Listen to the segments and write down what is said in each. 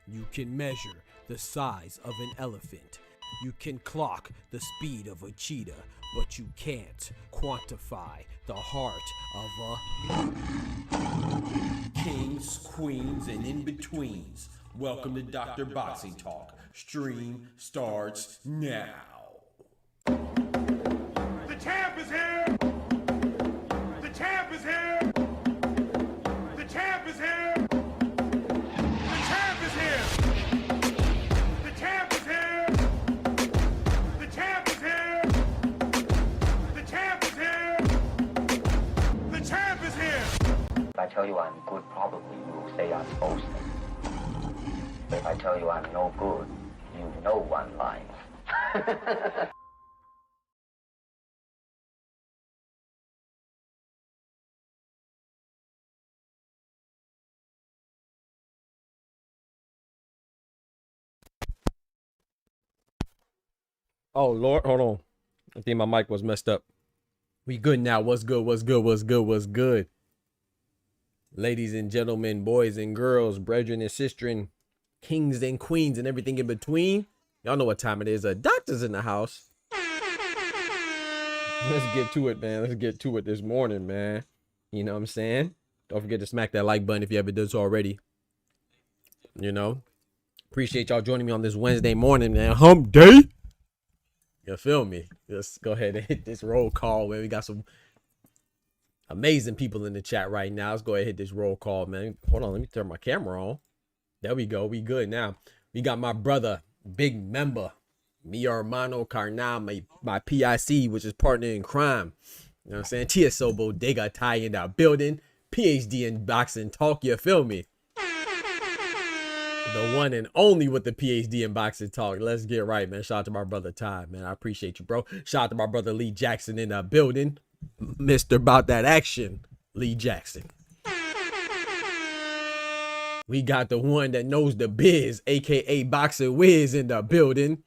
You can measure the size of an elephant. You can clock the speed of a cheetah, but you can't quantify the heart of a kings, queens, and in-betweens. Welcome to Dr. Boxing Talk. Stream starts now. The champ is here! The champ is here! The champ is here! The champ is here! The champ is here! The champ is here! The champ is here! The champ is here! If I tell you I'm good, probably you will say I'm boasting. But if I tell you I'm no good, you know one line. Oh Lord, hold on. I think my mic was messed up. We good now. What's good? What's good? What's good? What's good? Ladies and gentlemen, boys and girls, brethren and sistren, kings and queens, and everything in between. Y'all know what time it is. Doctor's in the house. Let's get to it, man. Let's get to it this morning, man. You know what I'm saying? Don't forget to smack that like button if you haven't done so already. You know, appreciate y'all joining me on this Wednesday morning, man. Hump day. You feel me? Let's go ahead and hit this roll call, man. We got some amazing people in the chat right now. Let's go ahead and hit this roll call, man. Hold on, let me turn my camera on. There we go. We good now. We got my brother, big member, mi hermano carnal, my PIC, which is partner in crime. You know what I'm saying? TSO Bodega tie in that building. PhD in boxing talk. You feel me? The one and only with the PhD in boxing talk. Let's get right, man. Shout out to my brother Ty, man. I appreciate you, bro. Shout out to my brother Lee Jackson in the building. Mr. About That Action, Lee Jackson. We got the one that knows the biz, aka Boxing Wiz, in the building.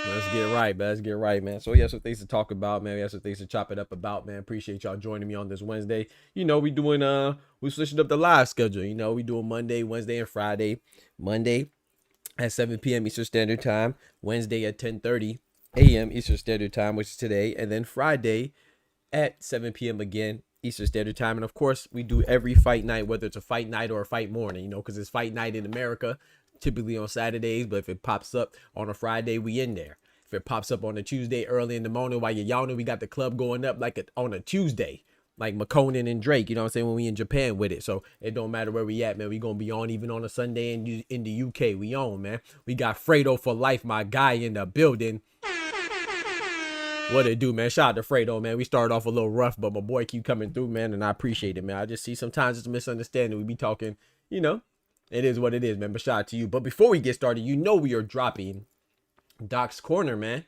Let's get right, man. Let's get right, man. So, yeah, some things to talk about, man. We have some things to chop it up about, man. Appreciate y'all joining me on this Wednesday. You know, we switching up the live schedule. You know, we doing Monday, Wednesday, and Friday. Monday at 7 p.m. Eastern Standard Time. Wednesday at 10:30 a.m. Eastern Standard Time, which is today. And then Friday at 7 p.m. again, Eastern Standard Time. And, of course, we do every fight night, whether it's a fight night or a fight morning, you know, because it's fight night in America. Typically on Saturdays, but if it pops up on a Friday, we in there. If it pops up on a Tuesday early in the morning while you're yawning, we got the club going up like on a Tuesday, like McConan and Drake, you know what I'm saying, when we in Japan with it. So it don't matter where we at, man. We gonna be on even on a Sunday in the UK. We on, man. We got Fredo for life, my guy, in the building. What it do, man? Shout out to Fredo, man. We started off a little rough, but my boy keep coming through, man, and I appreciate it, man. I just see sometimes it's a misunderstanding. We be talking, you know, it is what it is, man. But shout out to you. But before we get started, you know we are dropping Doc's Corner, man.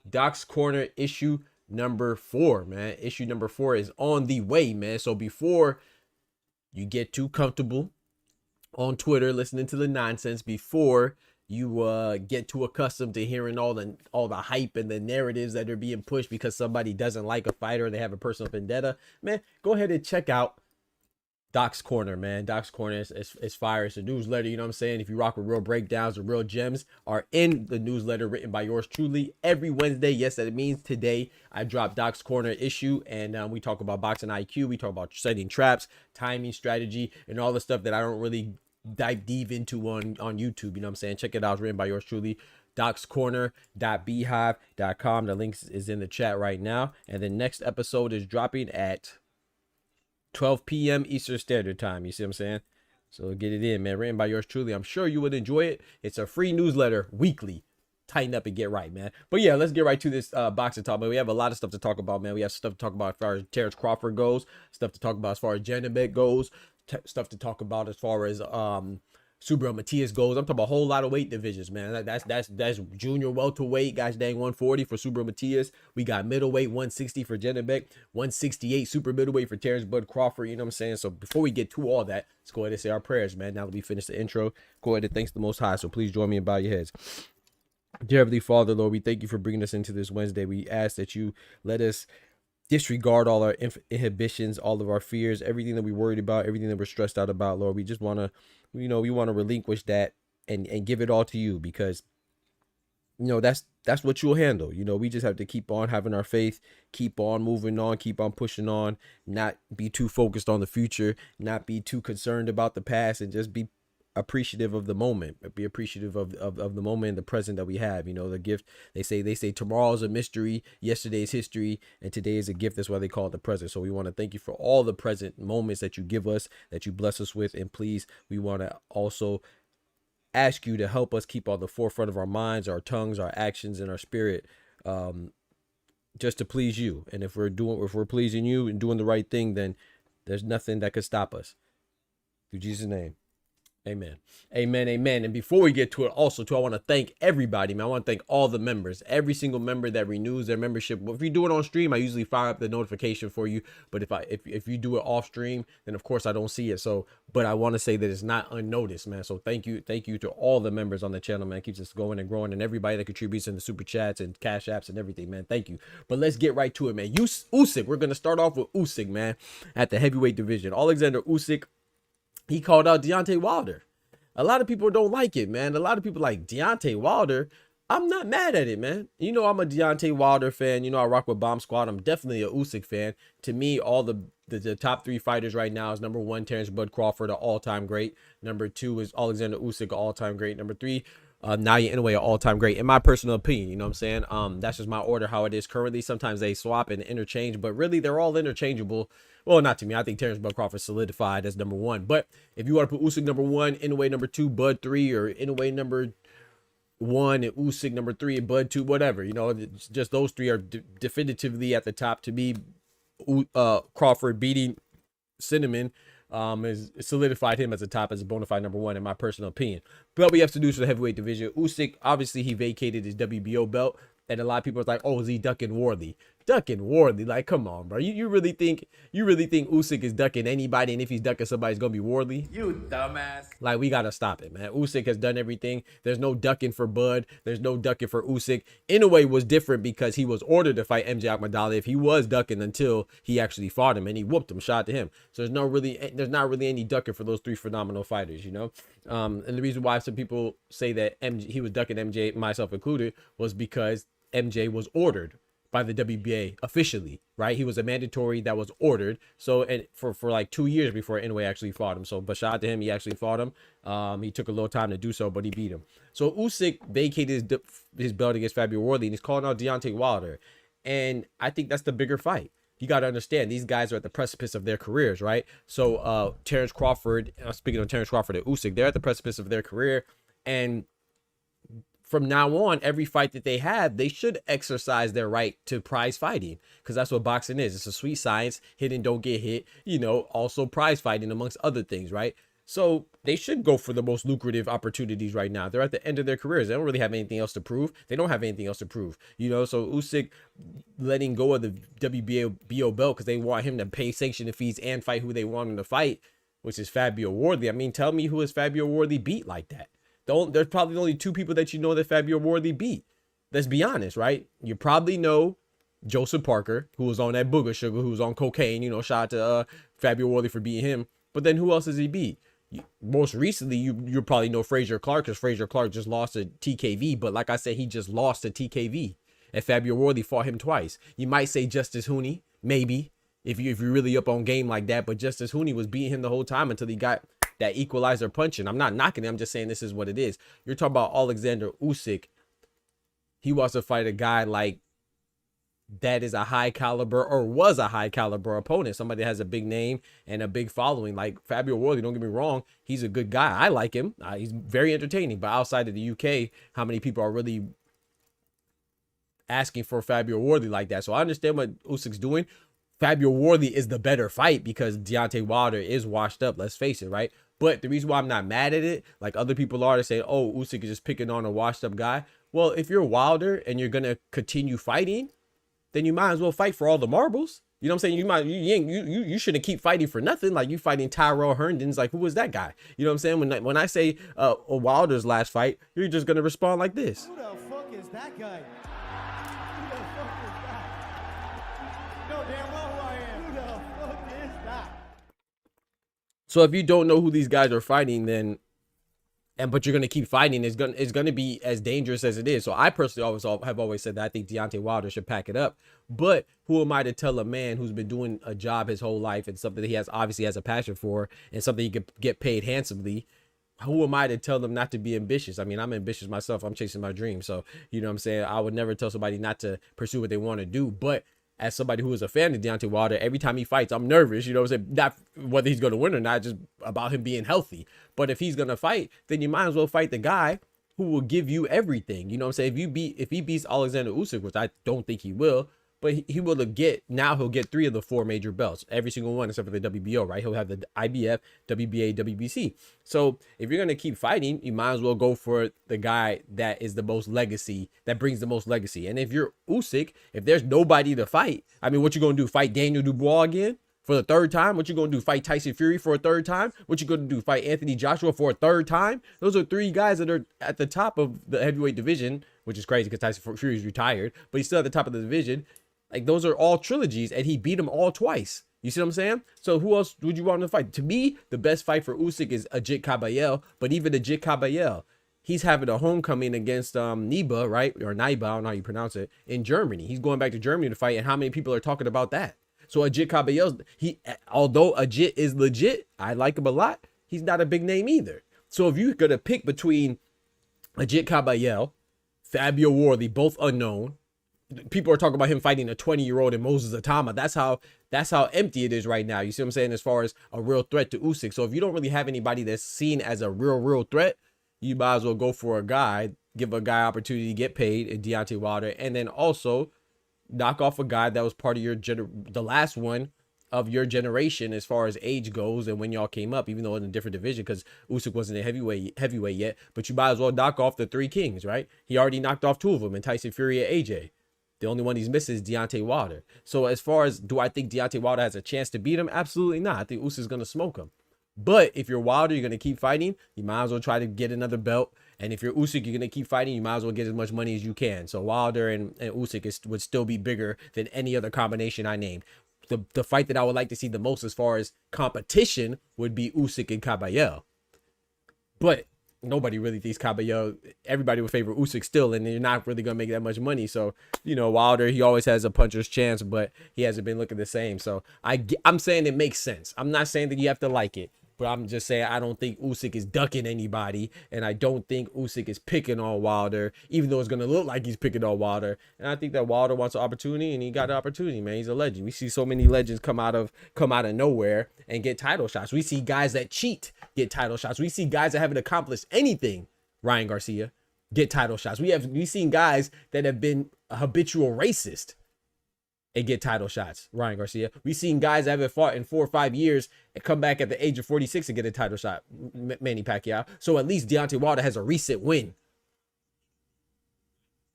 Doc's Corner issue number 4, man. Issue number 4 is on the way, man. So before you get too comfortable on Twitter listening to the nonsense, before you get too accustomed to hearing all the hype and the narratives that are being pushed because somebody doesn't like a fighter and they have a personal vendetta, man, go ahead and check out Doc's Corner, man. Doc's Corner is fire. It's a newsletter, you know what I'm saying? If you rock with real breakdowns or real gems are in the newsletter written by yours truly every Wednesday. Yes, that means today I drop Doc's Corner issue, and we talk about boxing IQ. We talk about setting traps, timing, strategy, and all the stuff that I don't really dive deep into on YouTube, you know what I'm saying? Check it out. It's written by yours truly. docscorner.beehive.com. The link is in the chat right now. And the next episode is dropping at 12 p.m. Eastern Standard Time. You see what I'm saying? So get it in, man. Written by yours truly. I'm sure you would enjoy it. It's a free newsletter weekly. Tighten up and get right, man. But yeah, let's get right to this boxing talk, man. We have a lot of stuff to talk about, man. We have stuff to talk about as far as Terence Crawford goes, stuff to talk about as far as Janibek goes, stuff to talk about as far as Subriel Matias goes. I'm talking about a whole lot of weight divisions, man. That's junior welterweight, gosh dang, 140 for Subriel Matias. We got middleweight 160 for Janibek, 168 super middleweight for Terence Bud Crawford. You know what I'm saying? So before we get to all that, let's go ahead and say our prayers, man. Now that we finish the intro, go ahead and thanks the Most High. So please join me and bow your heads. Dear Heavenly Father, Lord, we thank you for bringing us into this Wednesday. We ask that you let us disregard all our inhibitions, all of our fears, everything that we worried about, everything that we're stressed out about, Lord. We just want to, we want to relinquish that and give it all to you, because, that's what you'll handle. We just have to keep on having our faith, keep on moving on, keep on pushing on, not be too focused on the future, not be too concerned about the past, and just be appreciative of the moment, be appreciative of the moment and the present that we have. The gift, they say tomorrow's a mystery, yesterday's history, and today is a gift. That's why they call it the present. So we want to thank you for all the present moments that you give us, that you bless us with. And please, we want to also ask you to help us keep on the forefront of our minds, our tongues, our actions, and our spirit, just to please you. And if we're pleasing you and doing the right thing, then there's nothing that could stop us. Through Jesus' name. Amen. Amen. Amen. And before we get to it, also, too, I want to thank everybody, man. I want to thank all the members, every single member that renews their membership. If you do it on stream, I usually fire up the notification for you. But if you do it off stream, then of course I don't see it. So, but I want to say that it's not unnoticed, man. So thank you to all the members on the channel, man. It keeps us going and growing, and everybody that contributes in the super chats and cash apps and everything, man. Thank you. But let's get right to it, man. Usyk. We're gonna start off with Usyk, man, at the heavyweight division. Alexander Usyk. He called out Deontay Wilder. A lot of people don't like it, man. A lot of people like Deontay Wilder. I'm not mad at it, man. I'm a Deontay Wilder fan. I rock with Bomb Squad. I'm definitely a Usyk fan. To me, all the top 3 fighters right now is number 1, Terence Bud Crawford, an all-time great. Number 2 is Alexander Usyk, an all-time great. Number 3, Nadia Inoue, an all-time great, in my personal opinion. You know what I'm saying? That's just my order, how it is currently. Sometimes they swap and interchange, but really they're all interchangeable. Well, not to me. I think Terence Bud Crawford solidified as number 1. But if you want to put Usyk number 1, Inoue number 2, Bud 3, or Inoue number 1 and Usyk number 3 and Bud 2, whatever, it's just those 3 are definitively at the top. To me, Crawford beating Cinnamon is solidified him as a top, as a bona fide number 1 in my personal opinion. But we have to do for the heavyweight division. Usyk, obviously, he vacated his WBO belt. And a lot of people are like, oh, is he ducking Wardley? Ducking Wardley? Like, come on, bro. You really think Usyk is ducking anybody? And if he's ducking somebody, it's gonna be Wardley? You dumbass. Like, we gotta stop it, man. Usyk has done everything. There's no ducking for Bud. There's no ducking for Usyk. Inoue was different because he was ordered to fight MJ Akhmadaliev. If he was ducking until he actually fought him, and he whooped him, shot to him. So there's not really any ducking for those 3 phenomenal fighters, And the reason why some people say that he was ducking MJ, myself included, was because MJ was ordered by the WBA officially, right? He was a mandatory that was ordered. So, and for like 2 years before Inoue actually fought him. So, but shout out to him, he actually fought him. He took a little time to do so, but he beat him. So Usyk vacated his belt against Fabio Wardley, and he's calling out Deontay Wilder. And I think that's the bigger fight. You got to understand, these guys are at the precipice of their careers, right? So Terence Crawford, speaking of Terence Crawford and Usyk, they're at the precipice of their career. And from now on, every fight that they have, they should exercise their right to prize fighting, because that's what boxing is. It's a sweet science, hit and don't get hit, you know, also prize fighting amongst other things, right? So they should go for the most lucrative opportunities right now. They're at the end of their careers. They don't really have anything else to prove. They don't have anything else to prove, you know. So Usyk letting go of the WBO belt because they want him to pay sanctioning fees and fight who they want him to fight, which is Fabio Wardley. I mean, tell me who has Fabio Wardley beat like that? There's probably only 2 people that you know that Fabio Wardley beat. Let's be honest, right? You probably know Joseph Parker, who was on that booger sugar, who was on cocaine. You know, shout out to Fabio Wardley for beating him. But then who else has he beat? Most recently, you probably know Frazier Clark, because Frazier Clark just lost to TKV. But like I said, he just lost to TKV, and Fabio Wardley fought him twice. You might say Justice Hooney, maybe, if you're really up on game like that. But Justice Hooney was beating him the whole time until he got that equalizer punching. I'm not knocking him. I'm just saying this is what it is. You're talking about Alexander Usyk. He wants to fight a guy like that is a high caliber, or was a high caliber opponent, somebody that has a big name and a big following like Fabio Wardley. Don't get me wrong, he's a good guy. I like him. He's very entertaining. But outside of the UK, how many people are really asking for Fabio Wardley like that? So I understand what Usyk's doing. Fabio Wardley is the better fight because Deontay Wilder is washed up. Let's face it, right? But the reason why I'm not mad at it, like other people are, to say, oh, Usyk is just picking on a washed up guy. Well, if you're Wilder and you're gonna continue fighting, then you might as well fight for all the marbles. You know what I'm saying? You shouldn't keep fighting for nothing. Like you fighting Tyrell Herndon's, like, who was that guy? You know what I'm saying? When I say Wilder's last fight, you're just gonna respond like this. Who the fuck is that guy? Who the fuck is that? You know damn well who I am. Who the fuck is that? So if you don't know who these guys are fighting, then but you're gonna keep fighting, it's gonna be as dangerous as it is. So I personally have always said that I think Deontay Wilder should pack it up. But who am I to tell a man who's been doing a job his whole life and something that he obviously has a passion for and something he could get paid handsomely? Who am I to tell them not to be ambitious? I mean, I'm ambitious myself. I'm chasing my dreams. So, you know what I'm saying? I would never tell somebody not to pursue what they want to do. But as somebody who is a fan of Deontay Wilder, every time he fights, I'm nervous. You know what I'm saying? Not whether he's going to win or not, just about him being healthy. But if he's going to fight, then you might as well fight the guy who will give you everything. You know what I'm saying? If he beats Alexander Usyk, which I don't think he will, but he'll get 3 of the 4 major belts, every single one except for the WBO, right? He'll have the IBF, WBA, WBC. So if you're going to keep fighting, you might as well go for the guy that is the most legacy, that brings the most legacy. And if you're Usyk, if there's nobody to fight, I mean, what you going to do? Fight Daniel Dubois again for the 3rd time? What you going to do? Fight Tyson Fury for a 3rd time? What you going to do? Fight Anthony Joshua for a 3rd time? Those are 3 guys that are at the top of the heavyweight division, which is crazy because Tyson Fury is retired, but he's still at the top of the division. Like, those are all trilogies, and he beat them all twice. You see what I'm saying? So who else would you want to fight? To me, the best fight for Usyk is Ajit Kabayel, but even Ajit Kabayel, he's having a homecoming against Niba, right? Or Niba, I don't know how you pronounce it, in Germany. He's going back to Germany to fight, and how many people are talking about that? So Ajit Kabayel, although Ajit is legit, I like him a lot, he's not a big name either. So if you're going to pick between Ajit Kabayel, Fabio Wardley, both unknown, people are talking about him fighting a 20-year-old in Moses Atama. That's how empty it is right now. You see what I'm saying? As far as a real threat to Usyk. So if you don't really have anybody that's seen as a real threat, you might as well go for a guy, give a guy opportunity to get paid in Deontay Wilder, and then also knock off a guy that was part of the last one of your generation as far as age goes and when y'all came up, even though in a different division because Usyk wasn't a heavyweight yet. But you might as well knock off the 3 kings, right? He already knocked off 2 of them, in Tyson Fury and AJ. The only one he's missing is Deontay Wilder. So as far as, do I think Deontay Wilder has a chance to beat him? Absolutely not. I think Usyk's going to smoke him. But if you're Wilder, you're going to keep fighting. You might as well try to get another belt. And if you're Usyk, you're going to keep fighting. You might as well get as much money as you can. So Wilder and Usyk would still be bigger than any other combination I named. The fight that I would like to see the most as far as competition would be Usyk and Kabayel. But nobody really thinks Kabayel, everybody would favor Usyk still, and you're not really going to make that much money. So, you know, Wilder, he always has a puncher's chance, but he hasn't been looking the same. So I'm saying it makes sense. I'm not saying that you have to like it, but I'm just saying I don't think Usyk is ducking anybody, and I don't think Usyk is picking on Wilder, even though it's going to look like he's picking on Wilder. And I think that Wilder wants an opportunity, and he got the opportunity, man. He's a legend. We see so many legends come out of nowhere and get title shots. We see guys that cheat get title shots. We see guys that haven't accomplished anything. Ryan Garcia, get title shots. We've seen guys that have been a habitual racist and get title shots. Ryan Garcia. We've seen guys that haven't fought in 4 or 5 years and come back at the age of 46 and get a title shot. Manny Pacquiao. So at least Deontay Wilder has a recent win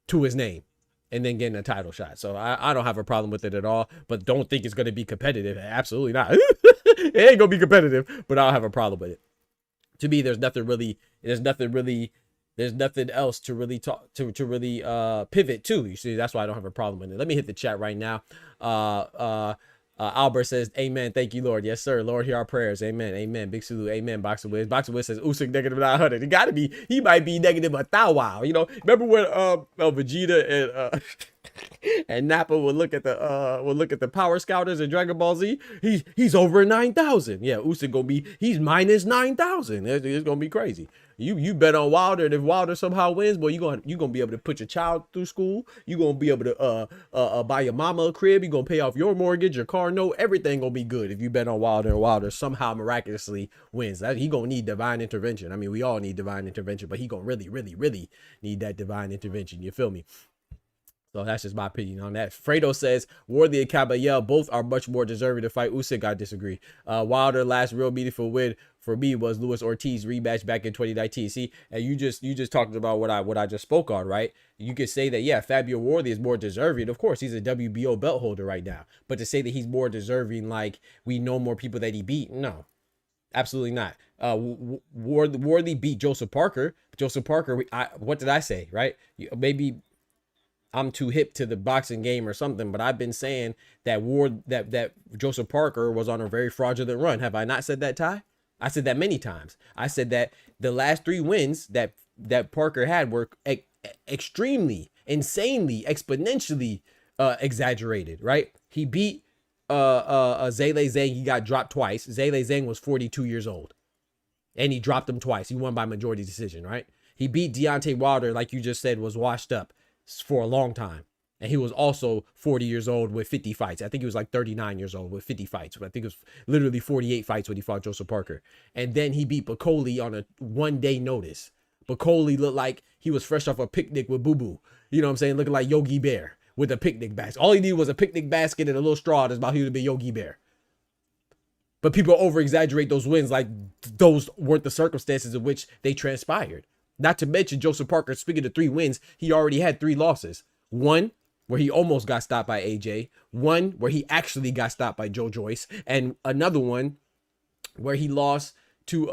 to his name and then getting a title shot. So I don't have a problem with it at all, but don't think it's going to be competitive. Absolutely not. It ain't going to be competitive, but I don't have a problem with it. To me, there's nothing else to really talk to really pivot to. You see, that's why I don't have a problem with it. Let me hit the chat right now. Albert says, amen. Thank you, Lord. Yes, sir. Lord, hear our prayers. Amen. Amen. Big salute. Amen. Boxer Wiz. Boxer Wiz says Usyk negative 900. It gotta be, he might be negative a thou wow. You know, remember when Vegeta and Nappa would look at the power scouters in Dragon Ball Z? He's over 9,000. Yeah, Usyk he's minus 9,000. It's gonna be crazy. You bet on Wilder, and if Wilder somehow wins, boy, you gonna be able to put your child through school. You gonna be able to buy your mama a crib. You gonna pay off your mortgage, your car note. Everything gonna be good if you bet on Wilder, and Wilder somehow miraculously wins. He gonna need divine intervention. I mean, we all need divine intervention, but he gonna really, really, really need that divine intervention. You feel me? So that's just my opinion on that. Fredo says Worthy and Caballero both are much more deserving to fight Usyk. I disagree. Wilder last real meaningful win for me was Luis Ortiz rematch back in 2019. See, and you just talked about what I just spoke on, right? You could say that, yeah, Fabio Worthy is more deserving. Of course, he's a WBO belt holder right now. But to say that he's more deserving, like we know more people that he beat, no, absolutely not. Worthy beat Joseph Parker. Joseph Parker, what did I say, right? Maybe I'm too hip to the boxing game or something, but I've been saying that that Joseph Parker was on a very fraudulent run. Have I not said that, Ty? I said that many times. I said that the last 3 wins that Parker had were extremely, insanely, exponentially exaggerated, right? He beat Zhale Zhang. He got dropped twice. Zhale Zhang was 42 years old, and he dropped him twice. He won by majority decision, right? He beat Deontay Wilder, like you just said, was washed up for a long time. And he was also 40 years old with 50 fights. I think he was like 39 years old with 50 fights. But I think it was literally 48 fights when he fought Joseph Parker. And then he beat Bacoli on a 1-day notice. Bacoli looked like he was fresh off a picnic with Boo Boo. You know what I'm saying? Looking like Yogi Bear with a picnic basket. All he needed was a picnic basket and a little straw. That's about he would be Yogi Bear. But people over-exaggerate those wins like those weren't the circumstances in which they transpired. Not to mention Joseph Parker, speaking of 3 wins, he already had 3 losses. 1 where he almost got stopped by AJ. 1 where he actually got stopped by Joe Joyce. And another one where he lost to,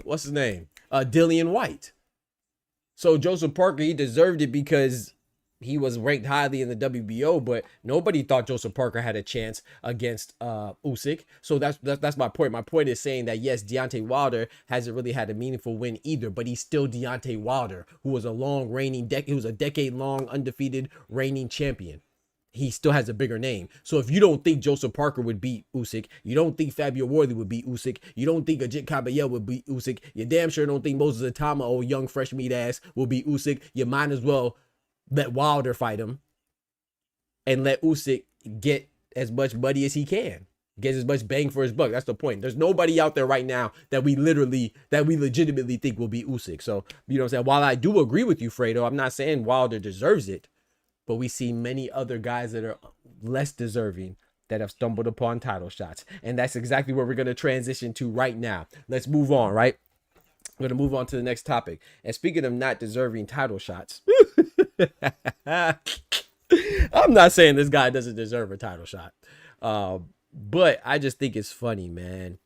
what's his name? Dillian White. So Joseph Parker, he deserved it because he was ranked highly in the WBO, but nobody thought Joseph Parker had a chance against Usyk. So that's my point. My point is saying that, yes, Deontay Wilder hasn't really had a meaningful win either, but he's still Deontay Wilder, who was a decade-long undefeated reigning champion. He still has a bigger name. So if you don't think Joseph Parker would beat Usyk, you don't think Fabio Worthy would beat Usyk, you don't think Ajit Caballero would beat Usyk, you damn sure don't think Moses Atama, old young fresh meat ass, will beat Usyk, you might as well let Wilder fight him and let Usyk get as much money as he can, get as much bang for his buck. That's the point. There's nobody out there right now that we legitimately think will beat Usyk. So, you know what I'm saying? While I do agree with you, Fredo, I'm not saying Wilder deserves it, but we see many other guys that are less deserving that have stumbled upon title shots. And that's exactly where we're going to transition to right now. Let's move on, right? We're going to move on to the next topic. And speaking of not deserving title shots, I'm not saying this guy doesn't deserve a title shot. But I just think it's funny, man.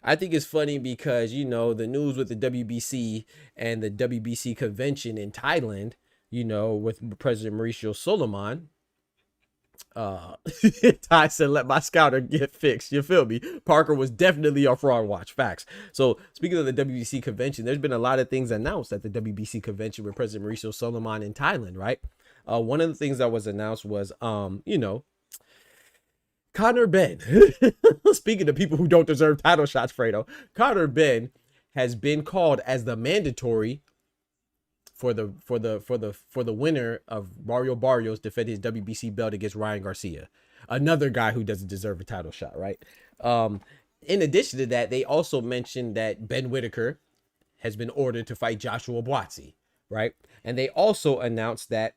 I think it's funny because, you know, the news with the WBC and the WBC convention in Thailand, you know, with President Mauricio Solomon, Ty said, let my scouter get fixed. You feel me? Parker was definitely on fraud watch. Facts. So speaking of the WBC convention, there's been a lot of things announced at the WBC convention with President Mauricio Solomon in Thailand, right? One of the things that was announced was, you know, Conor Benn. Speaking of people who don't deserve title shots, Fredo, Conor Benn has been called as the mandatory for the winner of Mario Barrios defend his WBC belt against Ryan Garcia, another guy who doesn't deserve a title shot, right? In addition to that, they also mentioned that Ben Whitaker has been ordered to fight Joshua Buatsi, right? And they also announced that,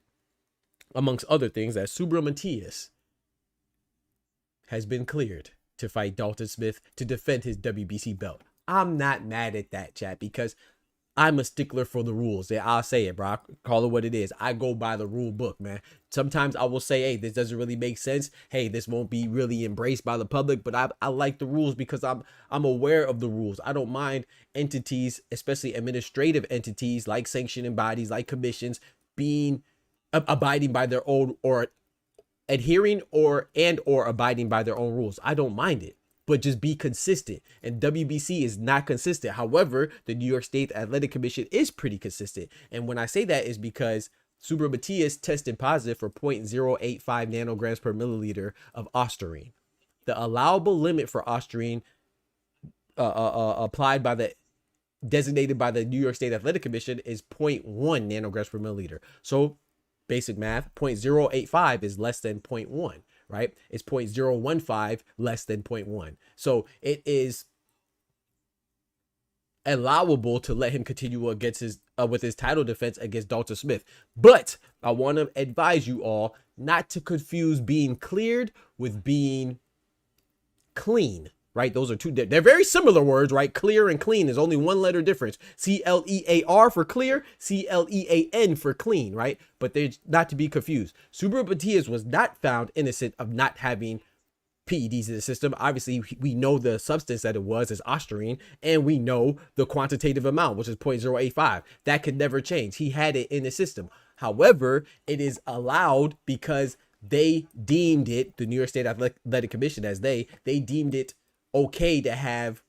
amongst other things, that Subriel Matias has been cleared to fight Dalton Smith to defend his WBC belt. I'm not mad at that, chat, because I'm a stickler for the rules. Yeah, I'll say it, bro. Call it what it is. I go by the rule book, man. Sometimes I will say, hey, this doesn't really make sense. Hey, this won't be really embraced by the public, but I like the rules because I'm aware of the rules. I don't mind entities, especially administrative entities like sanctioning bodies, like commissions, being abiding by their own, or adhering or abiding by their own rules. I don't mind it, but just be consistent. And WBC is not consistent. However, the New York State Athletic Commission is pretty consistent. And when I say that is because Subriel Matias tested positive for 0.085 nanograms per milliliter of ostarine. The allowable limit for ostarine applied by the designated by the New York State Athletic Commission is 0.1 nanograms per milliliter. So basic math, 0.085 is less than 0.1, right? It's 0.015 less than 0.1. So it is allowable to let him continue against his with his title defense against Dalton Smith. But I want to advise you all not to confuse being cleared with being clean, right? Those are they're very similar words, right? Clear and clean is only one letter difference. C-L-E-A-R for clear, C-L-E-A-N for clean, right? But they're not to be confused. Subriel Matias was not found innocent of not having PEDs in the system. Obviously, we know the substance that it was is ostarine, and we know the quantitative amount, which is 0.085. That could never change. He had it in the system. However, it is allowed because they deemed it, the New York State Athletic Commission, as they deemed it okay to have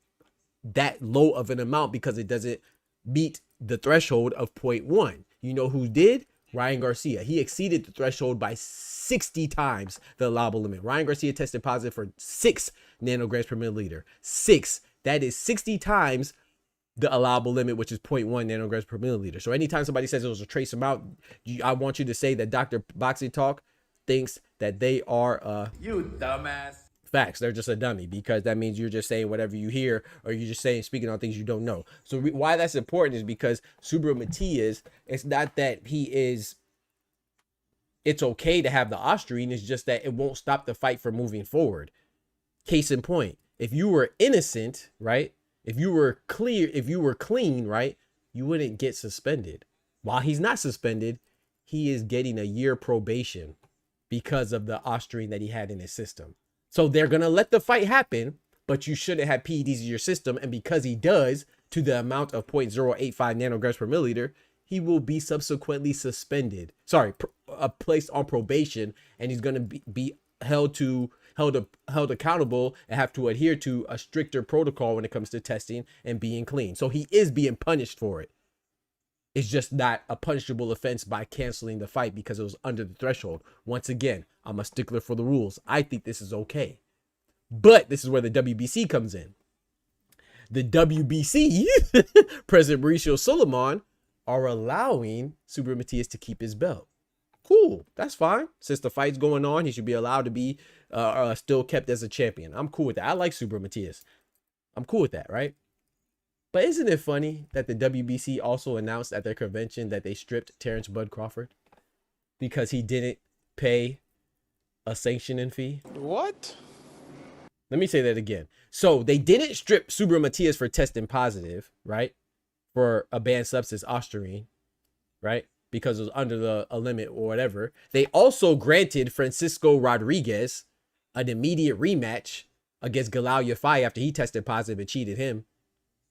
that low of an amount because it doesn't meet the threshold of 0.1. You know who did? Ryan Garcia. He exceeded the threshold by 60 times the allowable limit. Ryan Garcia tested positive for 6 nanograms per milliliter. 6. That is 60 times the allowable limit, which is 0.1 nanograms per milliliter. So anytime somebody says it was a trace amount, I want you to say that Dr. Boxing Talk thinks that they are you dumbass. Facts. They're just a dummy, because that means you're just saying whatever you hear, or you're just speaking on things you don't know. So why that's important is because Subriel Matias, it's not that it's okay to have the ostarine, it's just that it won't stop the fight from moving forward. Case in point, if you were innocent, right? If you were clean, right? You wouldn't get suspended. While he's not suspended, he is getting a year probation because of the ostarine that he had in his system. So they're going to let the fight happen, but you shouldn't have PEDs in your system. And because he does, to the amount of 0.085 nanograms per milliliter, he will be subsequently suspended. Placed on probation, and he's going to be held accountable and have to adhere to a stricter protocol when it comes to testing and being clean. So he is being punished for it. It's just not a punishable offense by canceling the fight because it was under the threshold. Once again, I'm a stickler for the rules. I think this is okay. But this is where the WBC comes in. The WBC, President Mauricio Suleiman, are allowing Subriel Matias to keep his belt. Cool. That's fine. Since the fight's going on, he should be allowed to be still kept as a champion. I'm cool with that. I like Subriel Matias. I'm cool with that, right? But isn't it funny that the WBC also announced at their convention that they stripped Terence Bud Crawford because he didn't pay a sanctioning fee? What? Let me say that again. So they didn't strip Subriel Matias for testing positive, right? For a banned substance, ostarine, right? Because it was under a limit or whatever. They also granted Francisco Rodriguez an immediate rematch against Galal Yafai after he tested positive and cheated him,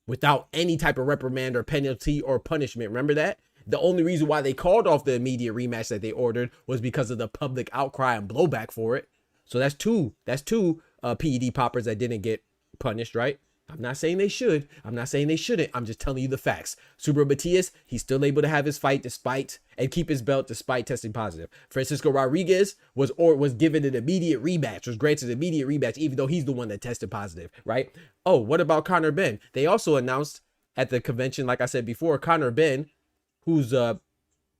without any type of reprimand or penalty or punishment. Remember that? The only reason why they called off the immediate rematch that they ordered was because of the public outcry and blowback for it. So that's two PED poppers that didn't get punished, right? I'm not saying they should. I'm not saying they shouldn't. I'm just telling you the facts. Subriel Matias, he's still able to have his fight and keep his belt despite testing positive. Francisco Rodriguez was given an immediate rematch, was granted an immediate rematch, even though he's the one that tested positive, right? Oh, what about Conor Benn? They also announced at the convention, like I said before, Conor Benn, who's a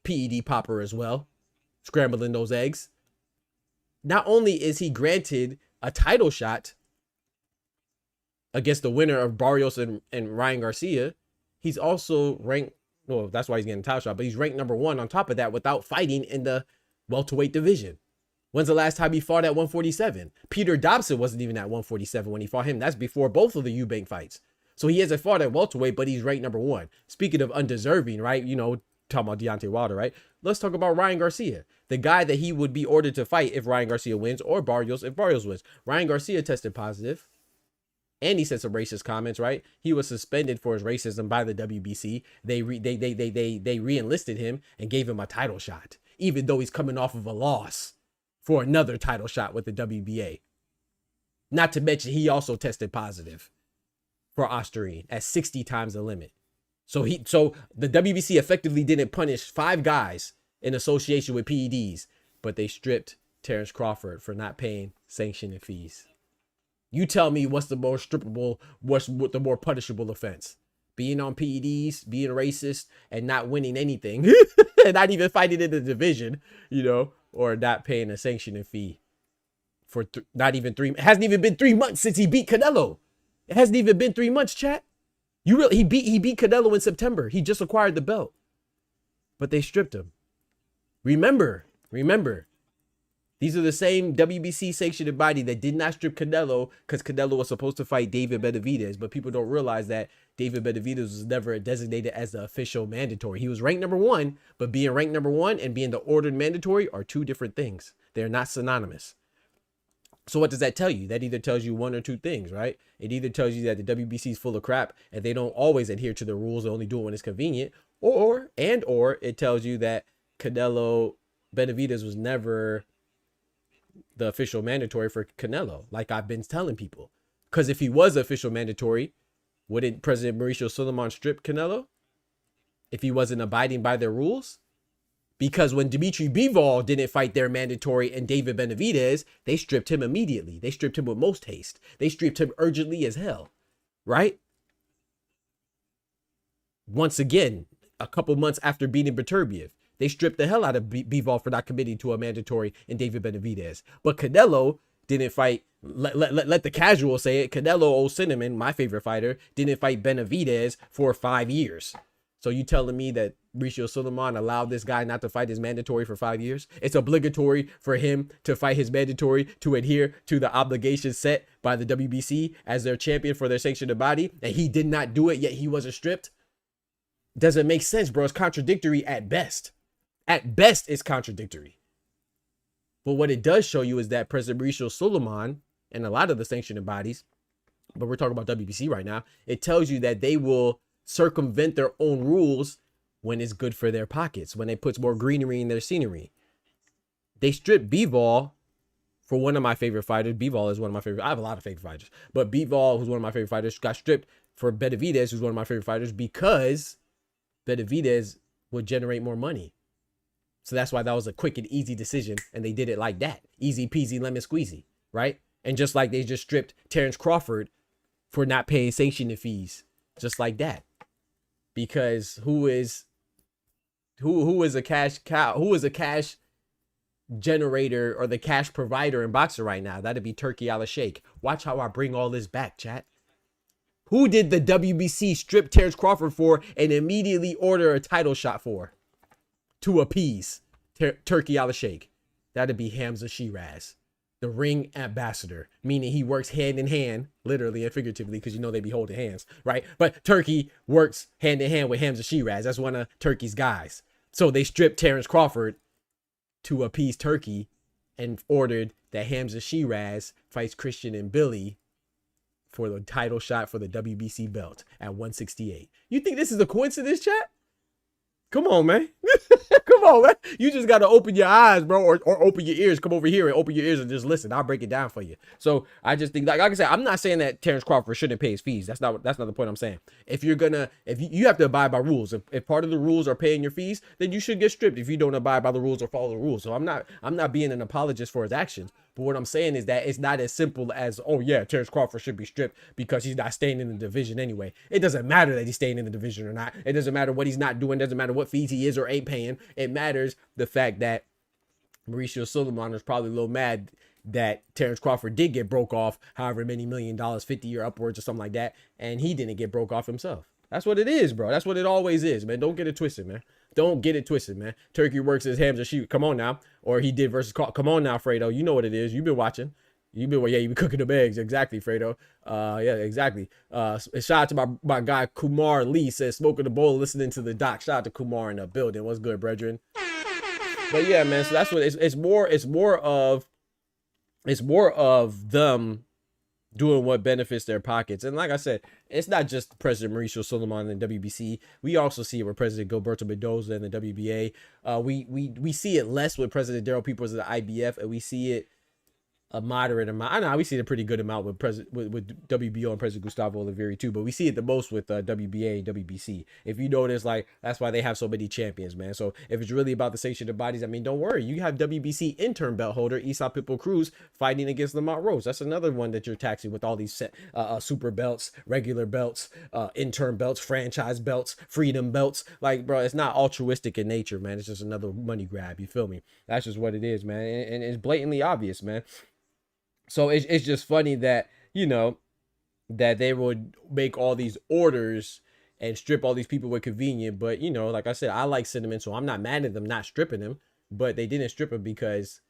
PED popper as well, scrambling those eggs. Not only is he granted a title shot against the winner of Barrios and Ryan Garcia, he's also ranked Well, that's why he's getting a title shot, but he's ranked number 1 on top of that without fighting in the welterweight division. When's the last time he fought at 147? Peter Dobson wasn't even at 147 when he fought him. That's before both of the Eubank fights. So he hasn't fought at welterweight, but he's ranked number 1. Speaking of undeserving, right? You know, talking about Deontay Wilder, right? Let's talk about Ryan Garcia, the guy that he would be ordered to fight if Ryan Garcia wins, or Barrios if Barrios wins. Ryan Garcia tested positive, and he said some racist comments, right? He was suspended for his racism by the WBC. They re-enlisted him and gave him a title shot, even though he's coming off of a loss for another title shot with the WBA. Not to mention, he also tested positive for Osterine at 60 times the limit. So the WBC effectively didn't punish 5 guys in association with PEDs, but they stripped Terence Crawford for not paying sanctioning fees. You tell me what's the more strippable, what's the more punishable offense? Being on PEDs, being racist, and not winning anything, and not even fighting in the division, you know, or not paying a sanctioning fee for not even 3. It hasn't even been 3 months since he beat Canelo. It hasn't even been 3 months, chat. He beat Canelo in September. He just acquired the belt, but they stripped him. Remember, these are the same WBC sanctioned body that did not strip Canelo because Canelo was supposed to fight David Benavidez, but people don't realize that David Benavidez was never designated as the official mandatory. He was ranked number 1, but being ranked number 1 and being the ordered mandatory are 2 different things. They're not synonymous. So what does that tell you? That either tells you one or 2 things, right? It either tells you that the WBC is full of crap and they don't always adhere to the rules. They only do it when it's convenient, or it tells you that Canelo Benavidez was never the official mandatory for Canelo, like I've been telling people. Because if he was the official mandatory, wouldn't President Mauricio Suleiman strip Canelo if he wasn't abiding by their rules? Because when Dimitri Bivol didn't fight their mandatory and David Benavidez, they stripped him immediately. They stripped him with most haste. They stripped him urgently as hell, right? Once again, a couple months after beating Beterbiev, they stripped the hell out of Bivol for not committing to a mandatory and David Benavidez. But Canelo didn't fight, let the casual say it, Canelo Old Cinnamon, my favorite fighter, didn't fight Benavidez for 5 years. So you telling me that Mauricio Suleiman allowed this guy not to fight his mandatory for 5 years? It's obligatory for him to fight his mandatory to adhere to the obligations set by the WBC as their champion for their sanctioned body, and he did not do it, yet he wasn't stripped? Doesn't make sense, bro. It's contradictory at best. At best, it's contradictory. But what it does show you is that President Mauricio Suleiman and a lot of the sanctioned bodies, but we're talking about WBC right now, it tells you that they will circumvent their own rules when it's good for their pockets, when it puts more greenery in their scenery. They stripped Bivol for one of my favorite fighters. Bivol is one of my favorite. I have a lot of favorite fighters, but Bivol, who's one of my favorite fighters, got stripped for Benavidez, who's one of my favorite fighters, because Benavidez would generate more money. So that's why that was a quick and easy decision, and they did it like that. Easy peasy lemon squeezy, right? And just like they just stripped Terence Crawford for not paying sanctioning fees, just like that. Because who is a cash cow? Who is a cash generator or the cash provider in boxing right now? That'd be Turki Al-Sheikh. Watch how I bring all this back, chat. Who did the WBC strip Terence Crawford for and immediately order a title shot for to appease Turki Al-Sheikh? That'd be Hamza Shiraz, the ring ambassador, meaning he works hand in hand, literally and figuratively, because you know they be holding hands, right? But Turki works hand in hand with Hamza Shiraz. That's one of Turki's guys. So they stripped Terence Crawford to appease Turki and ordered that Hamza Shiraz fights Christian and Billy for the title shot for the WBC belt at 168. You think this is a coincidence, chat? Come on, man. Come on, man. You just got to open your eyes, bro, or open your ears. Come over here and open your ears and just listen. I'll break it down for you. So I just think, like I said, I'm not saying that Terence Crawford shouldn't pay his fees. That's not the point I'm saying. If you have to abide by rules. If part of the rules are paying your fees, then you should get stripped if you don't abide by the rules or follow the rules. So I'm not being an apologist for his actions. But what I'm saying is that it's not as simple as, oh yeah, Terence Crawford should be stripped because he's not staying in the division anyway. It doesn't matter that he's staying in the division or not. It doesn't matter what he's not doing. It doesn't matter what fees he is or ain't paying. It matters the fact that Mauricio Suleiman was probably a little mad that Terence Crawford did get broke off however many $1 million, 50 or upwards or something like that, and he didn't get broke off himself. That's what it is, bro. That's what it always is, man. Don't get it twisted, man. Don't get it twisted, man. Turkey works his hams and shoot. Come on now. Or he did versus Carl. Come on now, Fredo. You know what it is. You've been watching. You've been cooking them eggs. Exactly, Fredo. Yeah, exactly. Shout out to my guy Kumar Lee, says smoking the bowl, listening to the doc. Shout out to Kumar in the building. What's good, brethren? But yeah, man. So that's what it's more of them doing what benefits their pockets. And like I said, it's not just President Mauricio Suleiman and WBC. We also see it with President Gilberto Mendoza and the WBA. We see it less with President Daryl Peoples of the IBF, and we see it a moderate amount. I know we see it a pretty good amount with WBO and President Gustavo Oliveira too, but we see it the most with WBA and WBC. If you notice, like, that's why they have so many champions, man. So if it's really about the sanctioned bodies, I mean, don't worry. You have WBC interim belt holder Esau Pitbull Cruz fighting against Lamont Rose. That's another one that you're taxing with all these super belts, regular belts, interim belts, franchise belts, freedom belts. Like, bro, it's not altruistic in nature, man. It's just another money grab. You feel me? That's just what it is, man. And it's blatantly obvious, man. So it's just funny that, you know, that they would make all these orders and strip all these people with convenient. But, you know, like I said, I like Cinnamon, so I'm not mad at them not stripping him. But they didn't strip him because,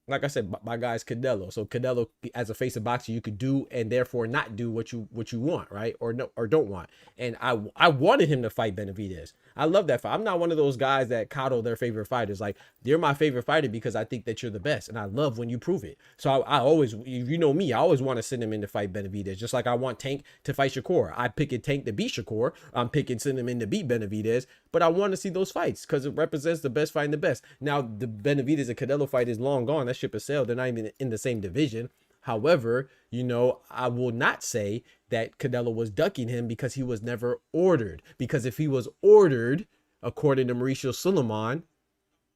like I said, my guy's Canelo. So Canelo, as a face of boxing, you could do and therefore not do what you want, right? Or no, or don't want. And I wanted him to fight Benavidez. I love that fight. I'm not one of those guys that coddle their favorite fighters. Like, they're my favorite fighter because I think that you're the best, and I love when you prove it. So I always, you know me, I always want to send him in to fight Benavidez, just like I want Tank to fight Shakur. I pick a Tank to beat Shakur. I'm picking send him in to beat Benavidez, but I want to see those fights because it represents the best fighting the best. Now the Benavidez and Canelo fight is long gone. That ship has sailed. They're not even in the same division. However, you know, I will not say that Canelo was ducking him because he was never ordered. Because if he was ordered, according to Mauricio Suleiman,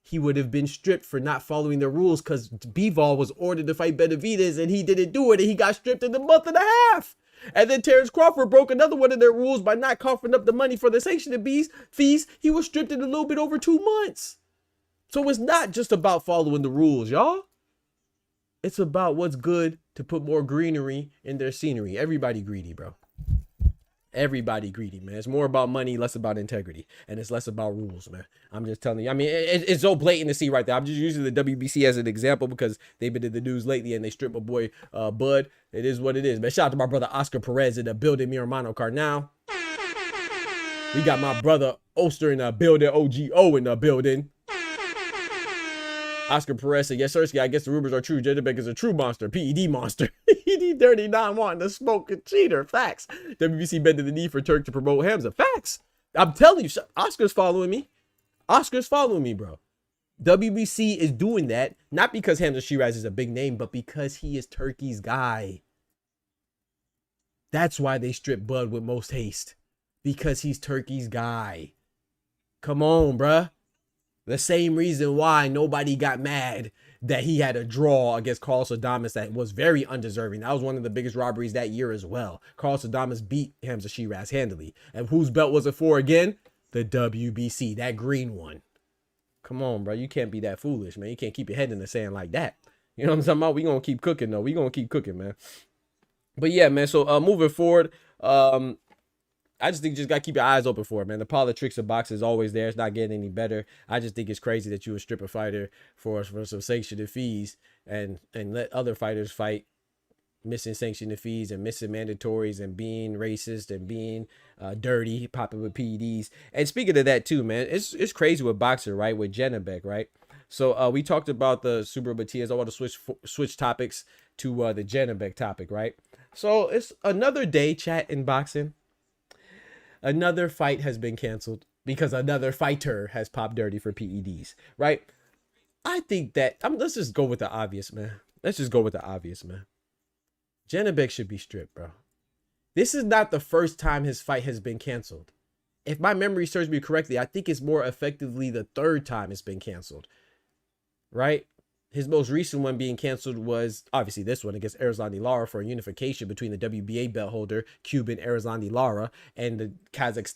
he would have been stripped for not following the rules because Bivol was ordered to fight Benavidez and he didn't do it and he got stripped in a month and a half. And then Terence Crawford broke another one of their rules by not coughing up the money for the sanctioned fees. He was stripped in a little bit over 2 months. So it's not just about following the rules, y'all. It's about what's good to put more greenery in their scenery. Everybody greedy, bro. Everybody greedy, man. It's more about money, less about integrity, and it's less about rules, man. I'm just telling you. I mean, it's so blatant to see right there. I'm just using the WBC as an example because they've been in the news lately and they stripped my boy Bud. It is what it is, man. Shout out to my brother Oscar Perez in the building, mi hermano Carnal. We got my brother Oster in the building, OGO in the building. Oscar Perez said, yes, Sirski, I guess the rumors are true. Janibek is a true monster, PED monster. PED dirty, not wanting to smoke a cheater. Facts. WBC bending the knee for Turk to promote Hamza. Facts. I'm telling you, Oscar's following me. Oscar's following me, bro. WBC is doing that, not because Hamza Shiraz is a big name, but because he is Turkey's guy. That's why they strip Bud with most haste. Because he's Turkey's guy. Come on, bruh. The same reason why nobody got mad that he had a draw against Carlos Adames that was very undeserving. That was one of the biggest robberies that year as well. Carlos Adames beat Hamza Shiraz handily. And whose belt was it for again? The WBC, that green one. Come on, bro. You can't be that foolish, man. You can't keep your head in the sand like that. You know what I'm talking about? We gonna keep cooking, though. We gonna keep cooking, man. But yeah, man. So moving forward, I just think you just got to keep your eyes open for it, man. The politics of boxing is always there. It's not getting any better. I just think it's crazy that you would strip a fighter for some sanctioned fees and let other fighters fight missing sanctioned fees and missing mandatories and being racist and being dirty, popping with PEDs. And speaking of that too, man, it's crazy with boxing, right? With Janibek, right? So we talked about the Subriel Matias. I want to switch topics to the Janibek topic, right? So it's another day chat in boxing. Another fight has been canceled because another fighter has popped dirty for PEDs, right? I think that, let's just go with the obvious, man. Let's just go with the obvious, man. Janibek should be stripped, bro. This is not the first time his fight has been canceled. If my memory serves me correctly, I think it's more effectively the third time it's been canceled, right? His most recent one being canceled was obviously this one against Erizlandi Lara for a unification between the WBA belt holder, Cuban Erizlandi Lara, and the Kazakh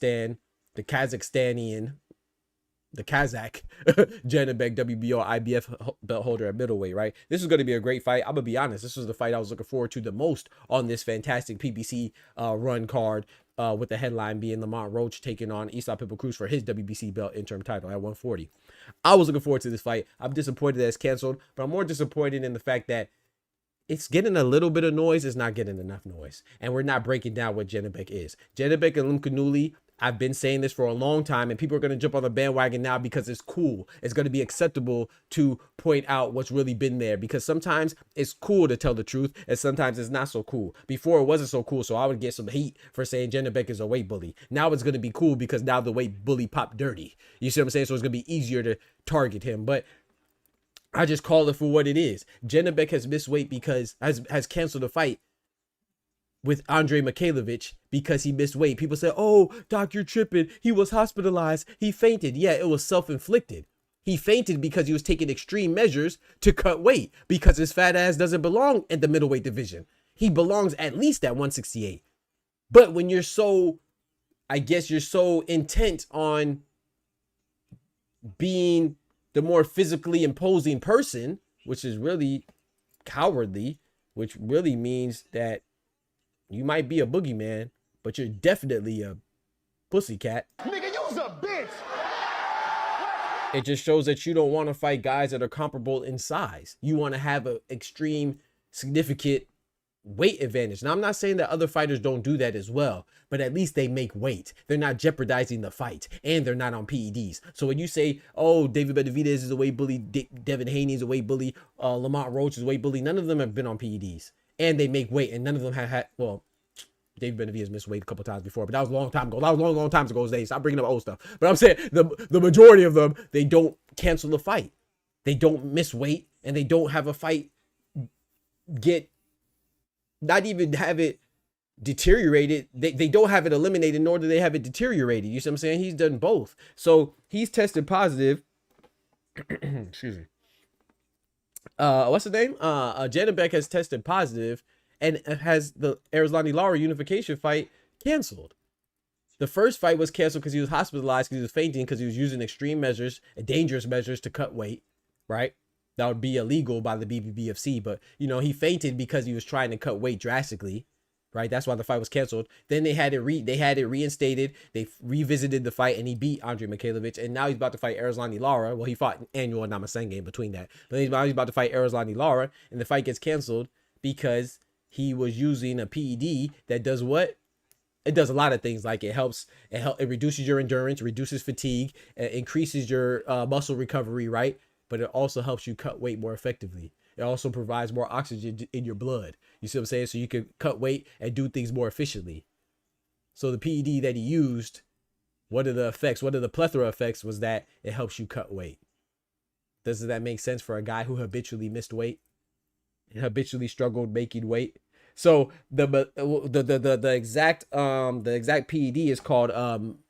Janibek WBO IBF belt holder at middleweight, right? This is going to be a great fight. I'm going to be honest. This was the fight I was looking forward to the most on this fantastic PBC run card. with the headline being Lamont Roach taking on Isaac Pitbull Cruz for his WBC belt interim title at 140. I was looking forward to this fight. I'm disappointed that it's canceled, but I'm more disappointed in the fact that it's getting a little bit of noise. It's not getting enough noise. And we're not breaking down what Janibek is. Janibek Alimkhanuly, I've been saying this for a long time, and people are going to jump on the bandwagon now because it's cool. It's going to be acceptable to point out what's really been there, because sometimes it's cool to tell the truth and sometimes it's not so cool. Before it wasn't so cool, so I would get some heat for saying Janibek is a weight bully. Now it's going to be cool because now the weight bully popped dirty. You see what I'm saying? So it's going to be easier to target him. But I just call it for what it is. Janibek has missed weight because has canceled a fight with Andre Mikhailovich because he missed weight. People say, oh, doc, you're tripping. He was hospitalized. He fainted. Yeah, it was self-inflicted. He fainted because he was taking extreme measures to cut weight because his fat ass doesn't belong in the middleweight division. He belongs at least at 168. But when you're so, I guess you're so intent on being the more physically imposing person, which is really cowardly, which really means that you might be a boogeyman, but you're definitely a pussycat. Nigga, you's a bitch. It just shows that you don't want to fight guys that are comparable in size. You want to have an extreme, significant weight advantage. Now, I'm not saying that other fighters don't do that as well, but at least they make weight. They're not jeopardizing the fight, and they're not on PEDs. So when you say, oh, David Benavidez is a weight bully, Devin Haney is a weight bully, Lamont Roach is a weight bully, none of them have been on PEDs. And they make weight, and none of them have had, well, David Benavidez missed weight a couple times before, but that was a long time ago. That was long time ago those days. Stop bringing up old stuff. But I'm saying the majority of them, they don't cancel the fight. They don't miss weight, and they don't have a fight not even have it deteriorated. They don't have it eliminated, nor do they have it deteriorated. You see what I'm saying? He's done both. So he's tested positive. Excuse me. What's the name? Janibek has tested positive and has the Erislandy Lara unification fight canceled. The first fight was canceled because he was hospitalized because he was fainting because he was using extreme measures, dangerous measures to cut weight, right? That would be illegal by the BBBFC, but you know, he fainted because he was trying to cut weight drastically, right? That's why the fight was canceled. Then they had it reinstated. They revisited the fight and he beat Andre Mikhailovich, and now he's about to fight Erislandy Lara. Well, he fought Annual and Namasenge in between that, but he's about to fight Erislandy Lara, and the fight gets canceled because he was using a PED that does what? It does a lot of things. Like it reduces your endurance, reduces fatigue, increases your muscle recovery, right? But it also helps you cut weight more effectively. It also provides more oxygen in your blood. You see what I'm saying? So you can cut weight and do things more efficiently. So the PED that he used, one of the plethora effects was that it helps you cut weight. Doesn't that make sense for a guy who habitually missed weight and habitually struggled making weight? So the exact PED is called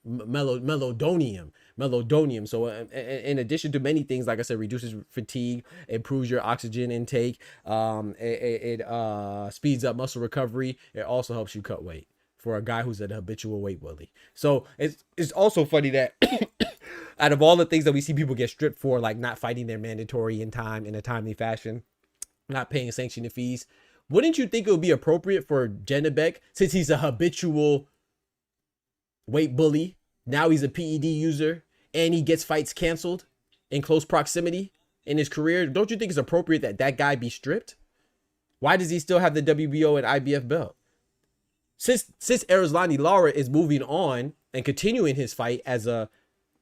melodonium. So in addition to many things, like I said, reduces fatigue, improves your oxygen intake, it speeds up muscle recovery. It also helps you cut weight for a guy who's an habitual weight bully. So it's also funny that out of all the things that we see people get stripped for, like not fighting their mandatory in a timely fashion, not paying sanctioning fees, wouldn't you think it would be appropriate for Janibek, since he's a habitual weight bully, now he's a PED user, and he gets fights canceled in close proximity in his career? Don't you think it's appropriate that that guy be stripped? Why does he still have the WBO and IBF belt? Since Erislandy Lara is moving on and continuing his fight as a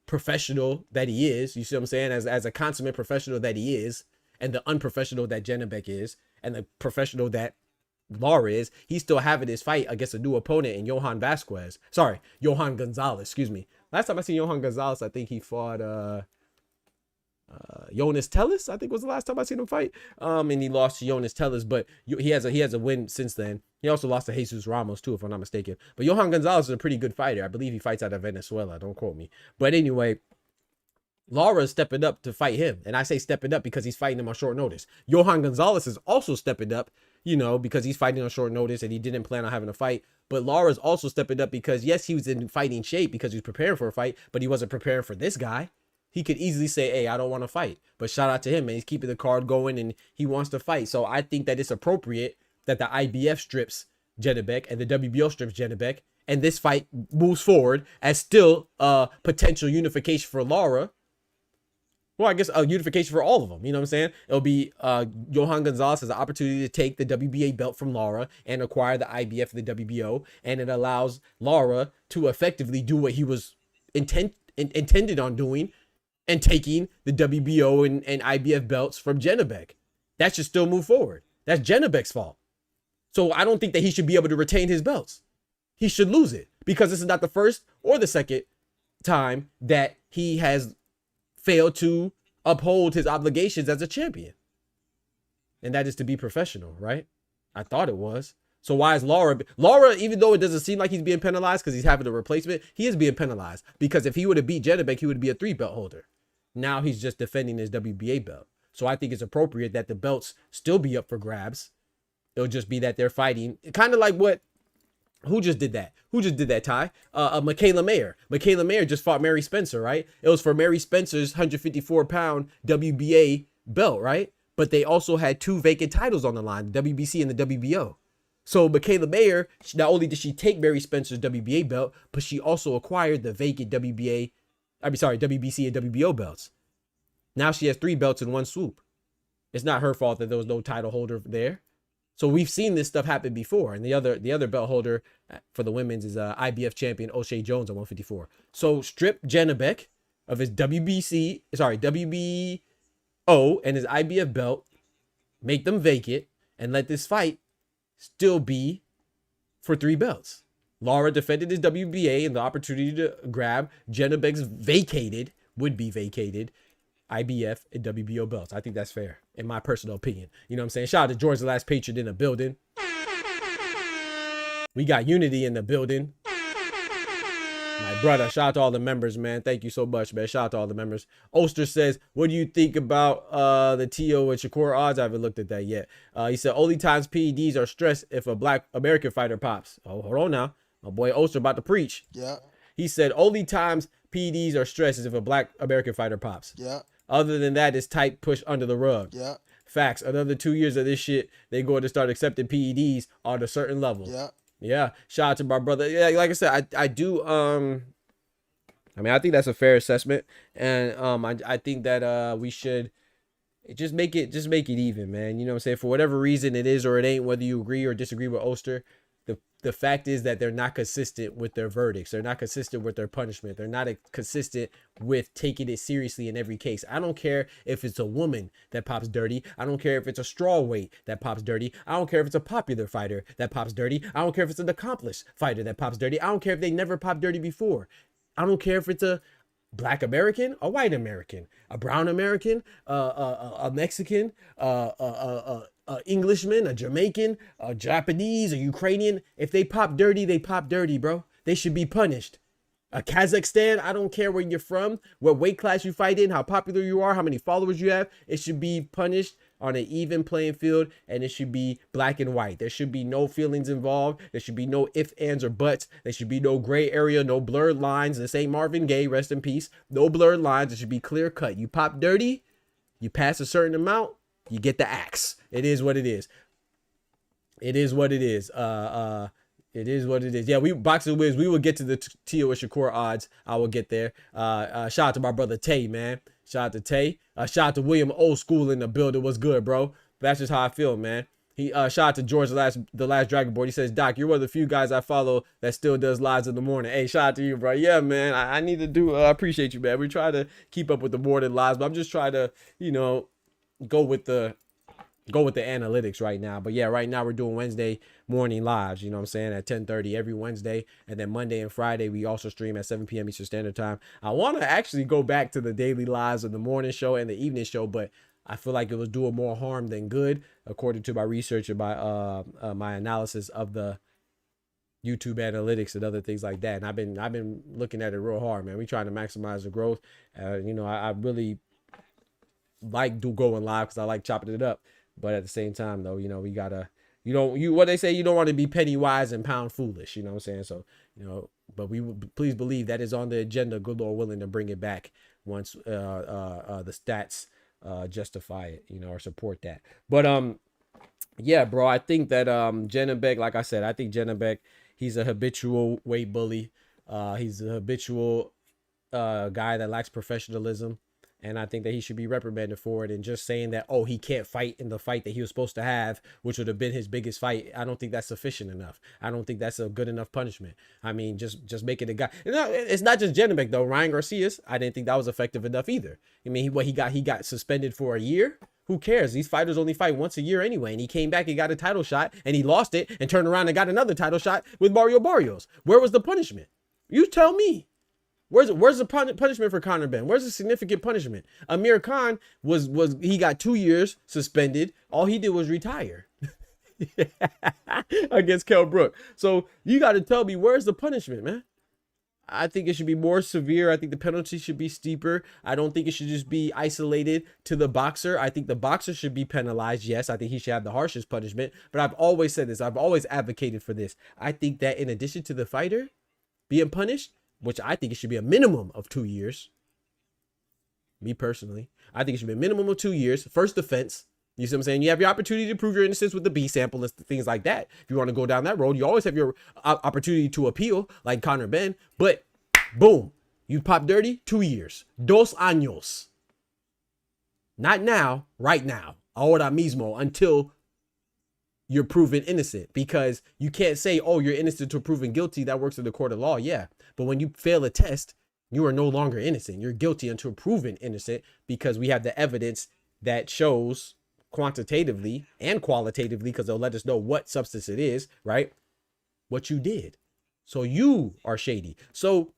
professional that he is, you see what I'm saying? As a consummate professional that he is, and the unprofessional that Janibek is, and the professional that Lara is, he's still having his fight against a new opponent in Johan Gonzalez. Excuse me. Last time I seen Johan Gonzalez, I think he fought Jonas Tellis, I think was the last time I seen him fight. And he lost to Jonas Tellis, but he has a win since then. He also lost to Jesus Ramos too, if I'm not mistaken. But Johan Gonzalez is a pretty good fighter. I believe he fights out of Venezuela. Don't quote me. But anyway, Lara's stepping up to fight him. And I say stepping up because he's fighting him on short notice. Johan Gonzalez is also stepping up, you know, because he's fighting on short notice and he didn't plan on having a fight. But Lara's also stepping up because, yes, he was in fighting shape because he was preparing for a fight, but he wasn't preparing for this guy. He could easily say, hey, I don't want to fight. But shout out to him, man. He's keeping the card going and he wants to fight. So I think that it's appropriate that the IBF strips Janibek and the WBO strips Janibek, and this fight moves forward as still a potential unification for Lara. Well, I guess a unification for all of them. You know what I'm saying? It'll be Johan Gonzalez has an opportunity to take the WBA belt from Lara and acquire the IBF and the WBO. And it allows Lara to effectively do what he was intended on doing and taking the WBO and IBF belts from Janibek. That should still move forward. That's Janibek's fault. So I don't think that he should be able to retain his belts. He should lose it because this is not the first or the second time that he has failed to uphold his obligations as a champion. And that is to be professional, right? I thought it was. So why is Lara, even though it doesn't seem like he's being penalized because he's having a replacement, he is being penalized because if he would have beat Janibek, he would be a 3-belt holder. Now he's just defending his WBA belt. So I think it's appropriate that the belts still be up for grabs. It'll just be that they're fighting kind of like who just did that? Who just did that, Ty? Michaela Mayer. Michaela Mayer just fought Mary Spencer, right? It was for Mary Spencer's 154-pound WBA belt, right? But they also had 2 vacant titles on the line, the WBC and the WBO. So Michaela Mayer, not only did she take Mary Spencer's WBA belt, but she also acquired the vacant WBC and WBO belts. Now she has 3 belts in one swoop. It's not her fault that there was no title holder there. So we've seen this stuff happen before. And the other belt holder for the women's is IBF champion O'Shea Jones at 154. So strip Janibek of his WBO and his IBF belt, make them vacant, and let this fight still be for 3 belts. Lara defended his WBA and the opportunity to grab Janibek's would be vacated IBF and WBO belts. I think that's fair, in my personal opinion. You know what I'm saying? Shout out to George, the last Patriot in the building. We got unity in the building. My brother, shout out to all the members, man. Thank you so much, man. Shout out to all the members. Oster says, what do you think about the TO and Shakur odds? I haven't looked at that yet. He said, only times PEDs are stressed if a black American fighter pops. Oh, hold on now. My boy Oster about to preach. Yeah. He said, only times PEDs are stressed is if a black American fighter pops. Yeah. Other than that, it's tight push under the rug. Yeah. Facts. Another 2 years of this shit, they going to start accepting PEDs on a certain level. Yeah. Yeah. Shout out to my brother. Yeah, like I said, I do I mean, I think that's a fair assessment. And I think that we should just make it even, man. You know what I'm saying? For whatever reason it is or it ain't, whether you agree or disagree with Oster, the fact is that they're not consistent with their verdicts. They're not consistent with their punishment. They're not consistent with taking it seriously in every case. I don't care if it's a woman that pops dirty. I don't care if it's a strawweight that pops dirty. I don't care if it's a popular fighter that pops dirty. I don't care if it's an accomplished fighter that pops dirty. I don't care if they never popped dirty before. I don't care if it's a black American, a white American, a brown American, a Mexican, Englishman, a Jamaican, a Japanese, a Ukrainian. If they pop dirty, they pop dirty, bro. They should be punished. A Kazakhstan, I don't care where you're from, what weight class you fight in, how popular you are, how many followers you have. It should be punished on an even playing field, and it should be black and white. There should be no feelings involved. There should be no ifs, ands, or buts. There should be no gray area, no blurred lines. This ain't Marvin Gaye, rest in peace. No blurred lines. It should be clear cut. You pop dirty, you pass a certain amount, you get the axe. It is what it is. It is what it is. It is what it is. Yeah, we Boxing Wiz, we will get to the Tio and Shakur odds. I will get there. Shout out to my brother Tay, man. Shout out to Tay. Shout out to William Old School in the building. What's good, bro? That's just how I feel, man. He shout out to George, the last Dragon Board. He says, Doc, you're one of the few guys I follow that still does lives in the morning. Hey, shout out to you, bro. Yeah, man. I need to do. I appreciate you, man. We try to keep up with the morning lives, but I'm just trying to, you know, go with the analytics right now. But yeah, right now we're doing Wednesday morning lives, you know what I'm saying, at 10:30 every Wednesday. And then Monday and Friday, we also stream at 7 p.m. Eastern Standard Time. I want to actually go back to the daily lives of the morning show and the evening show, but I feel like it was doing more harm than good, according to my research and my analysis of the YouTube analytics and other things like that. And I've been looking at it real hard, man. We trying to maximize the growth. You know, I really like going live because I like chopping it up. But at the same time, though, you know, we gotta, what they say, you don't want to be penny wise and pound foolish, you know what I'm saying? So, you know, but we would please believe that is on the agenda, good Lord willing, to bring it back once the stats justify it, you know, or support that. But Yeah, bro. I think that Janibek, like I said, I think Janibek, he's a habitual weight bully. He's a habitual guy that lacks professionalism. And I think that he should be reprimanded for it. And just saying that, oh, he can't fight in the fight that he was supposed to have, which would have been his biggest fight, I don't think that's sufficient enough. I don't think that's a good enough punishment. I mean, just make it a guy. It's not just Janibek though. Ryan Garcia's, I didn't think that was effective enough either. I mean, he got suspended for a year. Who cares? These fighters only fight once a year anyway. And he came back and got a title shot, and he lost it and turned around and got another title shot with Mario Barrios. Where was the punishment? You tell me. Where's the punishment for Conor Benn? Where's the significant punishment? Amir Khan he got 2 years suspended. All he did was retire against Kell Brook. So you got to tell me, where's the punishment, man? I think it should be more severe. I think the penalty should be steeper. I don't think it should just be isolated to the boxer. I think the boxer should be penalized. Yes, I think he should have the harshest punishment. But I've always said this. I've always advocated for this. I think that in addition to the fighter being punished, which I think it should be a minimum of 2 years. Me personally, I think it should be a minimum of 2 years. First offense. You see what I'm saying? You have your opportunity to prove your innocence with the B sample and things like that. If you want to go down that road, you always have your opportunity to appeal, like Conor Benn. But boom, you pop dirty, 2 years. 2 años. Not now, right now. Ahora mismo, until you're proven innocent. Because you can't say, oh, you're innocent to proven guilty. That works in the court of law. Yeah. But when you fail a test, you are no longer innocent. You're guilty until proven innocent, because we have the evidence that shows quantitatively and qualitatively, because they'll let us know what substance it is, right? What you did. So you are shady. So,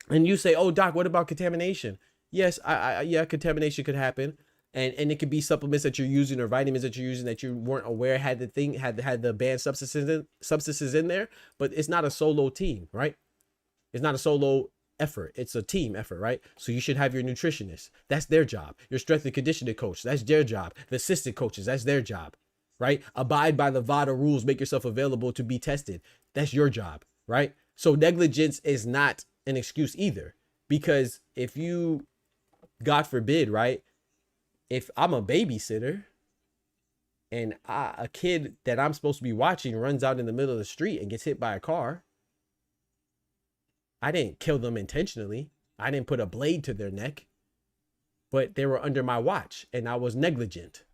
and you say, oh, doc, what about contamination? Yes, yeah, contamination could happen. And it could be supplements that you're using or vitamins that you're using that you weren't aware had the banned substances in there. But it's not a solo team, right? It's not a solo effort. It's a team effort, right? So you should have your nutritionist. That's their job. Your strength and conditioning coach. That's their job. The assistant coaches. That's their job, right? Abide by the VADA rules. Make yourself available to be tested. That's your job, right? So negligence is not an excuse either, because if you, God forbid, right? If I'm a babysitter and a kid that I'm supposed to be watching runs out in the middle of the street and gets hit by a car, I didn't kill them intentionally. I didn't put a blade to their neck, but they were under my watch and I was negligent.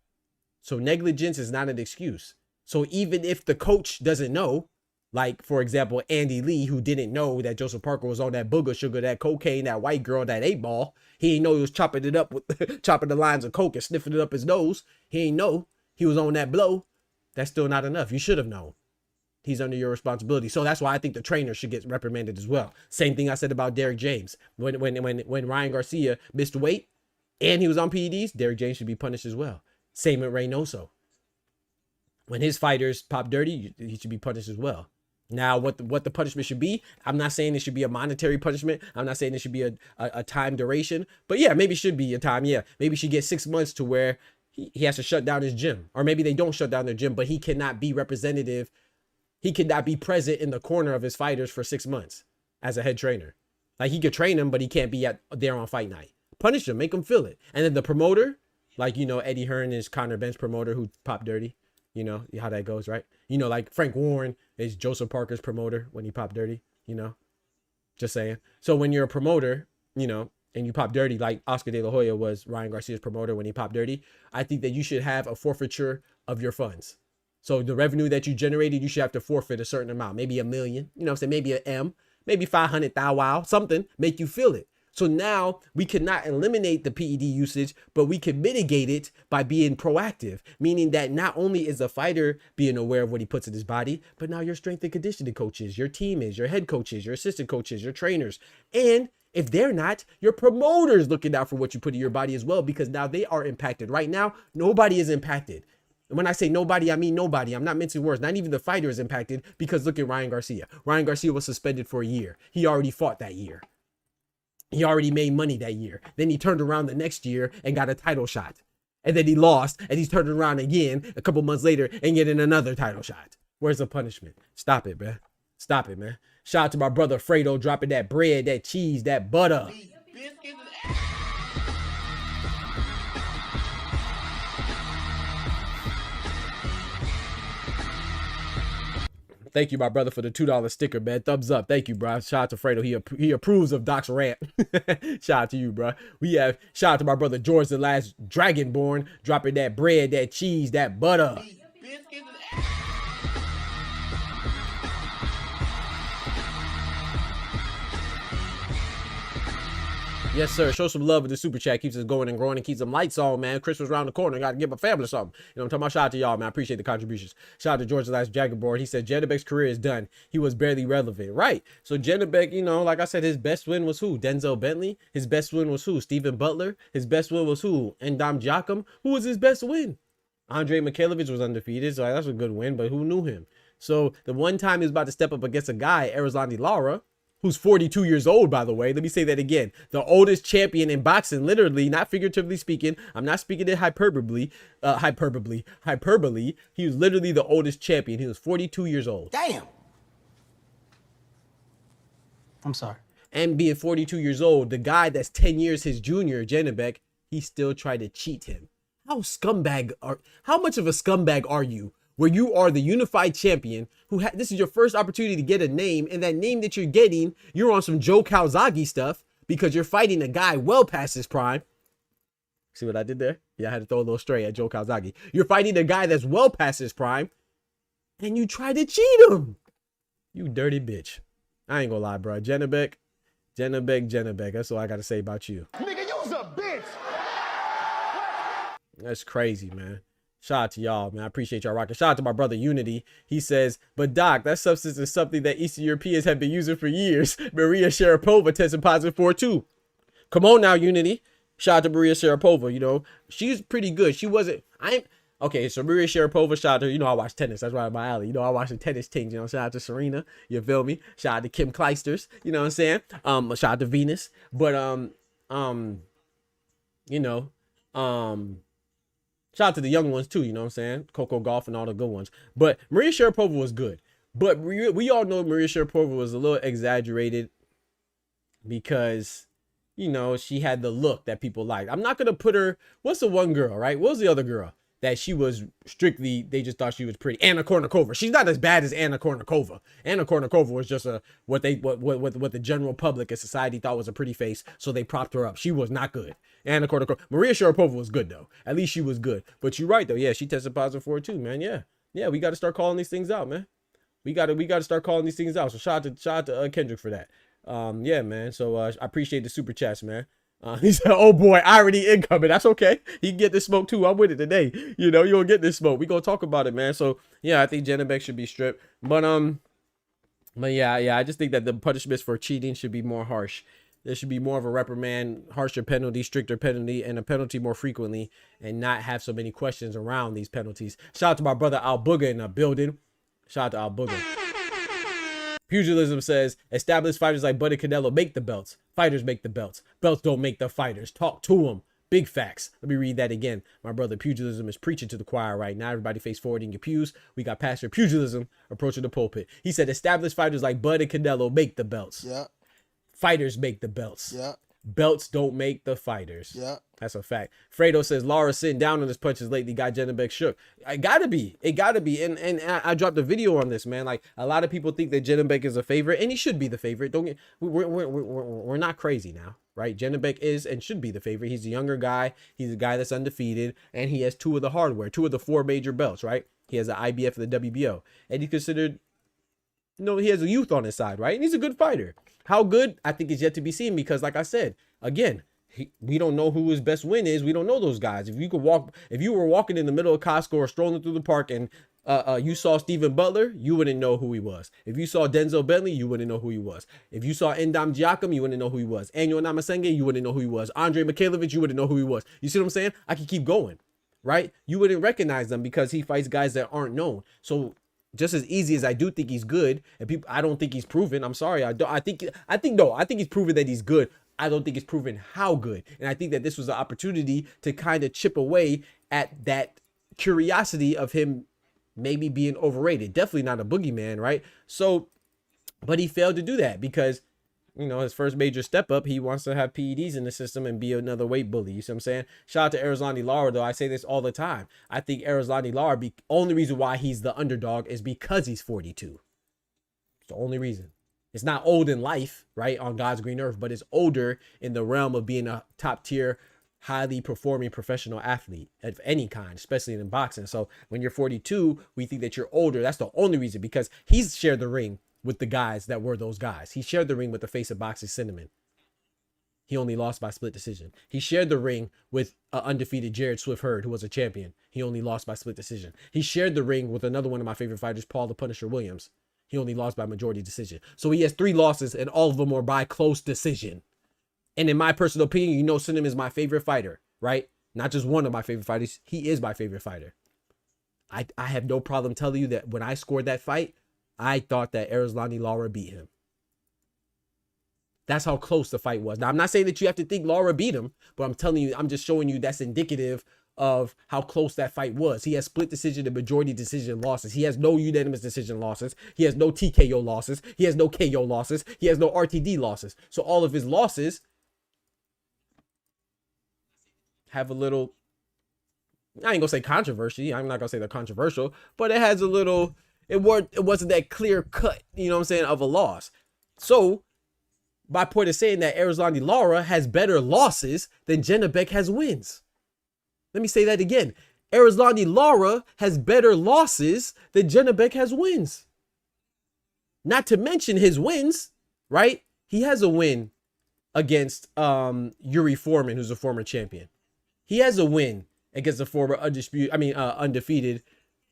So negligence is not an excuse. So even if the coach doesn't know, like, for example, Andy Lee, who didn't know that Joseph Parker was on that booger sugar, that cocaine, that white girl, that 8-ball. He didn't know he was chopping it up with chopping the lines of coke and sniffing it up his nose. He didn't know he was on that blow. That's still not enough. You should have known. He's under your responsibility. So that's why I think the trainer should get reprimanded as well. Same thing I said about Derrick James. When Ryan Garcia missed weight and he was on PEDs, Derrick James should be punished as well. Same with Reynoso. When his fighters pop dirty, he should be punished as well. Now, what the punishment should be, I'm not saying it should be a monetary punishment. I'm not saying it should be a time duration. But yeah, maybe it should be a time. Yeah, maybe he should get 6 months to where he has to shut down his gym. Or maybe they don't shut down their gym, but he cannot be representative. He could not be present in the corner of his fighters for 6 months as a head trainer. Like, he could train them, but he can't be there on fight night. Punish him, make him feel it. And then the promoter, like, you know, Eddie Hearn is Conor Benn's promoter who popped dirty. You know how that goes, right? You know, like Frank Warren is Joseph Parker's promoter when he popped dirty, you know, just saying. So when you're a promoter, you know, and you pop dirty, like Oscar De La Hoya was Ryan Garcia's promoter when he popped dirty, I think that you should have a forfeiture of your funds. So the revenue that you generated, you should have to forfeit a certain amount, maybe $1 million, you know what I'm saying? Maybe an M, maybe 500,000, wow, something, make you feel it. So now we cannot eliminate the PED usage, but we can mitigate it by being proactive, meaning that not only is the fighter being aware of what he puts in his body, but now your strength and conditioning coaches, your team is, your head coaches, your assistant coaches, your trainers, and if they're not, your promoters looking out for what you put in your body as well, because now they are impacted. Right now, nobody is impacted. And when I say nobody, I mean nobody. I'm not mincing words. Not even the fighter is impacted, because look at Ryan Garcia. Ryan Garcia was suspended for a year. He already fought that year. He already made money that year. Then he turned around the next year and got a title shot. And then he lost, and he's turned around again a couple months later and getting another title shot. Where's the punishment? Stop it, man. Stop it, man. Shout out to my brother Fredo dropping that bread, that cheese, that butter. Thank you, my brother, for the $2 sticker, man. Thumbs up. Thank you, bro. Shout out to Fredo. He approves of Doc's rant. Shout out to you, bro. We have shout out to my brother George, the last Dragonborn, dropping that bread, that cheese, that butter. Yes, sir. Show some love with the super chat. Keeps us going and growing and keeps some lights on, man. Christmas around the corner. Got to give my family something. You know what I'm talking about? Shout out to y'all, man. I appreciate the contributions. Shout out to George, the last Dragonborn. He said Janibek's career is done. He was barely relevant. Right. So Janibek, you know, like I said, his best win was who? Denzel Bentley. His best win was who? Stephen Butler. His best win was who? NahmTalmBout. Who was his best win? Andre Mikhailovich was undefeated. So that's a good win, but who knew him? So the one time he was about to step up against a guy, Erislandy Lara, who's 42 years old, by the way. Let me say that again. The oldest champion in boxing, literally, not figuratively speaking. I'm not speaking in hyperbole. Hyperbole. He was literally the oldest champion. He was 42 years old. Damn. I'm sorry. And being 42 years old, the guy that's 10 years his junior, Janibek, he still tried to cheat him. How much of a scumbag are you? Where you are the unified champion, this is your first opportunity to get a name, and that name that you're getting, you're on some Joe Calzaghe stuff because you're fighting a guy well past his prime. See what I did there? Yeah, I had to throw a little stray at Joe Calzaghe. You're fighting a guy that's well past his prime, and you try to cheat him. You dirty bitch. I ain't gonna lie, bro. Janibek. That's all I gotta say about you. Nigga, you's a bitch. That's crazy, man. Shout out to y'all, man. I appreciate y'all rocking. Shout out to my brother Unity. He says, but Doc, that substance is something that Eastern Europeans have been using for years. Maria Sharapova tested positive for it too. Come on now, Unity. Shout out to Maria Sharapova. You know, she's pretty good. She wasn't, okay, so Maria Sharapova, shout out to, you know, I watch tennis. That's right up my alley. You know, I watch the tennis things, you know, shout out to Serena. You feel me? Shout out to Kim Kleisters. You know what I'm saying? Shout out to Venus. But, you know, shout out to the young ones too, you know what I'm saying? Coco Golf and all the good ones. But Maria Sharapova was good. But we all know Maria Sharapova was a little exaggerated because, you know, she had the look that people liked. I'm not going to put her, what's the one girl, right? What was the other girl that she was strictly, they just thought she was pretty? Anna Kournikova. She's not as bad as Anna Kournikova. Anna Kournikova was just what the general public and society thought was a pretty face, so they propped her up. She was not good. Anna Kournikova. Maria Sharapova was good though. At least she was good. But you're right though. Yeah, she tested positive for it too, man. Yeah, we got to start calling these things out, man. We got to start calling these things out. So shout out to Kendrick for that. Yeah, man. So I appreciate the super chats, man. He said, oh boy, irony incoming. That's okay. He can get this smoke too. I'm with it today. You know, you'll get this smoke. We gonna talk about it, man. So yeah, I think Janibek should be stripped. But yeah, I just think that the punishments for cheating should be more harsh. There should be more of a reprimand, harsher penalty, stricter penalty, and a penalty more frequently, and not have so many questions around these penalties. Shout out to my brother Al Booger in the building. Shout out to Al Booger. Pugilism says, established fighters like Buddy Canelo make the belts. Fighters make the belts. Belts don't make the fighters. Talk to them. Big facts. Let me read that again. My brother Pugilism is preaching to the choir right now. Everybody face forward in your pews. We got Pastor Pugilism approaching the pulpit. He said, established fighters like Buddy Canelo make the belts. Yeah. Fighters make the belts. Yeah. Belts don't make the fighters. Yeah. That's a fact. Fredo says Lara sitting down on his punches lately got Janibek shook. It gotta be. And I dropped a video on this, man. Like, a lot of people think that Janibek is a favorite, and he should be the favorite. Don't get, we're not crazy now, right? Janibek is and should be the favorite. He's a younger guy. He's a guy that's undefeated, and he has two of the 4 major belts, right? He has the IBF and the WBO, and he's considered, you know, he has a youth on his side, right? And he's a good fighter. How good, I think, is yet to be seen because, like I said, again, we don't know who his best win is. We don't know those guys. If you were walking in the middle of Costco or strolling through the park and you saw Stephen Butler, you wouldn't know who he was. If you saw Denzel Bentley, you wouldn't know who he was. If you saw NahmTalmBout, you wouldn't know who he was. Anyo Namasenge, you wouldn't know who he was. Andre Mikhailovich, you wouldn't know who he was. You see what I'm saying? I can keep going, right? You wouldn't recognize them because he fights guys that aren't known. So just as easy as I do think he's good, and I don't think he's proven. I'm sorry. I think he's proven that he's good. I don't think it's proven how good. And I think that this was an opportunity to kind of chip away at that curiosity of him maybe being overrated. Definitely not a boogeyman, right? So, but he failed to do that because, you know, his first major step up, he wants to have PEDs in the system and be another weight bully. You see what I'm saying? Shout out to Erislandy Lara, though. I say this all the time. I think Erislandy Lara, only reason why he's the underdog is because he's 42. It's the only reason. It's not old in life, right, on God's green earth, but it's older in the realm of being a top tier, highly performing professional athlete of any kind, especially in boxing. So when you're 42, we think that you're older. That's the only reason, because he's shared the ring with the guys that were those guys. He shared the ring with the face of boxing, Cinnamon. He only lost by split decision. He shared the ring with an undefeated Jared Swift Hurd, who was a champion. He only lost by split decision. He shared the ring with another one of my favorite fighters, Paul the Punisher Williams. He only lost by majority decision. So he has 3 losses, and all of them are by close decision. And in my personal opinion, you know, Cinnamon is my favorite fighter, right? Not just one of my favorite fighters. He is my favorite fighter. I have no problem telling you that when I scored that fight, I thought that Erislandy Lara beat him. That's how close the fight was. Now, I'm not saying that you have to think Lara beat him, but I'm telling you, I'm just showing you that's indicative of how close that fight was. He has split decision and majority decision losses. He has no unanimous decision losses. He has no TKO losses. He has no KO losses. He has no RTD losses. So all of his losses have a little, I ain't gonna say controversy. I'm not gonna say they're controversial, but it has a little, it wasn't that clear cut, you know what I'm saying, of a loss. So my point is saying that Erislandy Lara has better losses than Janibek has wins. Let me say that again. Erislandy Lara has better losses than Janibek has wins. Not to mention his wins, right? He has a win against Yuri Foreman, who's a former champion. He has a win against the former undefeated,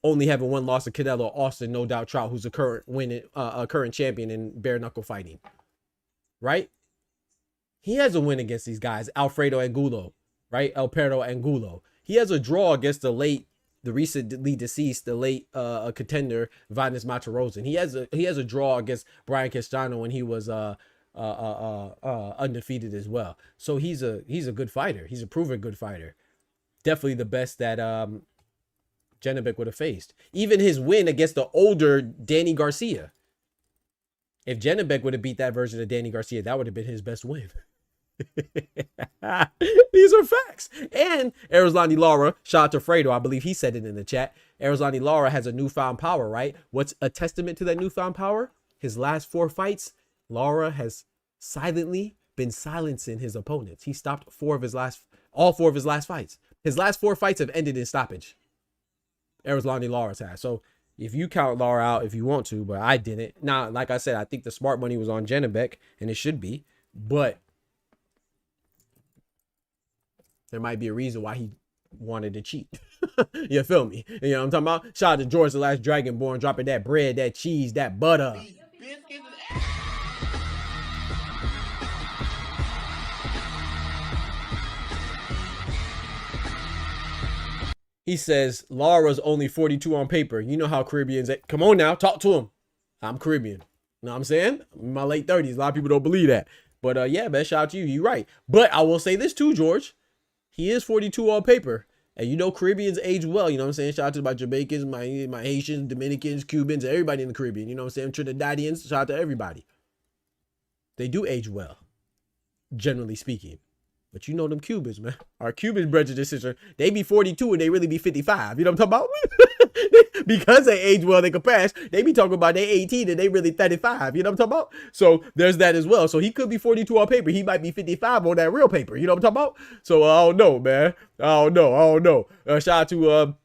only having 1 loss to Canelo Austin, no doubt Trout, who's a current champion in bare knuckle fighting. Right? He has a win against these guys, Alfredo Angulo, right? Alfredo Angulo. He has a draw against the recently deceased, contender, Vanes Matarosen. He has a draw against Brian Castano when he was undefeated as well. So he's a good fighter. He's a proven good fighter. Definitely the best that Janibek would have faced. Even his win against the older Danny Garcia. If Janibek would have beat that version of Danny Garcia, that would have been his best win. These are facts. And Erislandy Lara, shout out to Fredo, I believe he said it in the chat. Erislandy Lara has a newfound power, right? What's a testament to that newfound power? His last 4 fights, Lara has silently been silencing his opponents. He stopped all 4 of his last fights. His last 4 fights have ended in stoppage. Erislandy Lara's has. So if you count Lara out, if you want to, but I didn't. Now, like I said, I think the smart money was on Janibek, and it should be. But there might be a reason why he wanted to cheat. You feel me? You know what I'm talking about? Shout out to George, the last Dragonborn, dropping that bread, that cheese, that butter. He says, Lara's only 42 on paper. You know how Caribbeans, come on now, talk to him. I'm Caribbean. You know what I'm saying? I'm in my late 30s. A lot of people don't believe that. But yeah, man, shout out to you. You're right. But I will say this too, George. He is 42 on paper. And you know Caribbeans age well. You know what I'm saying? Shout out to my Jamaicans, my Haitians, Dominicans, Cubans, everybody in the Caribbean. You know what I'm saying? Trinidadians, shout out to everybody. They do age well, generally speaking. But you know them Cubans, man. Our Cuban prejudice sister, they be 42 and they really be 55. You know what I'm talking about? Because they age well, they can pass. They be talking about they 18 and they really 35. You know what I'm talking about? So there's that as well. So he could be 42 on paper. He might be 55 on that real paper. You know what I'm talking about? So I don't know, man. I don't know. Shout out to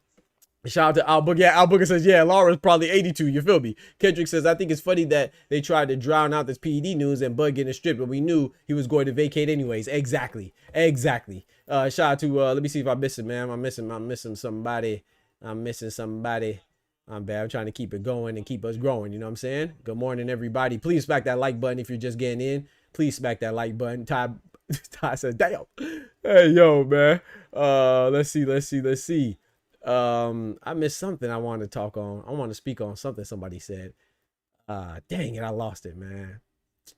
Al Booker. Yeah, Al Booker says, yeah, Lara's probably 82. You feel me? Kendrick says, I think it's funny that they tried to drown out this PED news and Bud getting stripped, but we knew he was going to vacate anyways. Exactly. Shout out to, let me see if I miss it, man. I'm missing somebody. I'm bad. I'm trying to keep it going and keep us growing. You know what I'm saying? Good morning, everybody. Please smack that like button if you're just getting in. Please smack that like button. Ty says, damn. Hey, yo, man. Let's see. I missed something I want to talk on. I want to speak on something somebody said. Dang it, I lost it, man.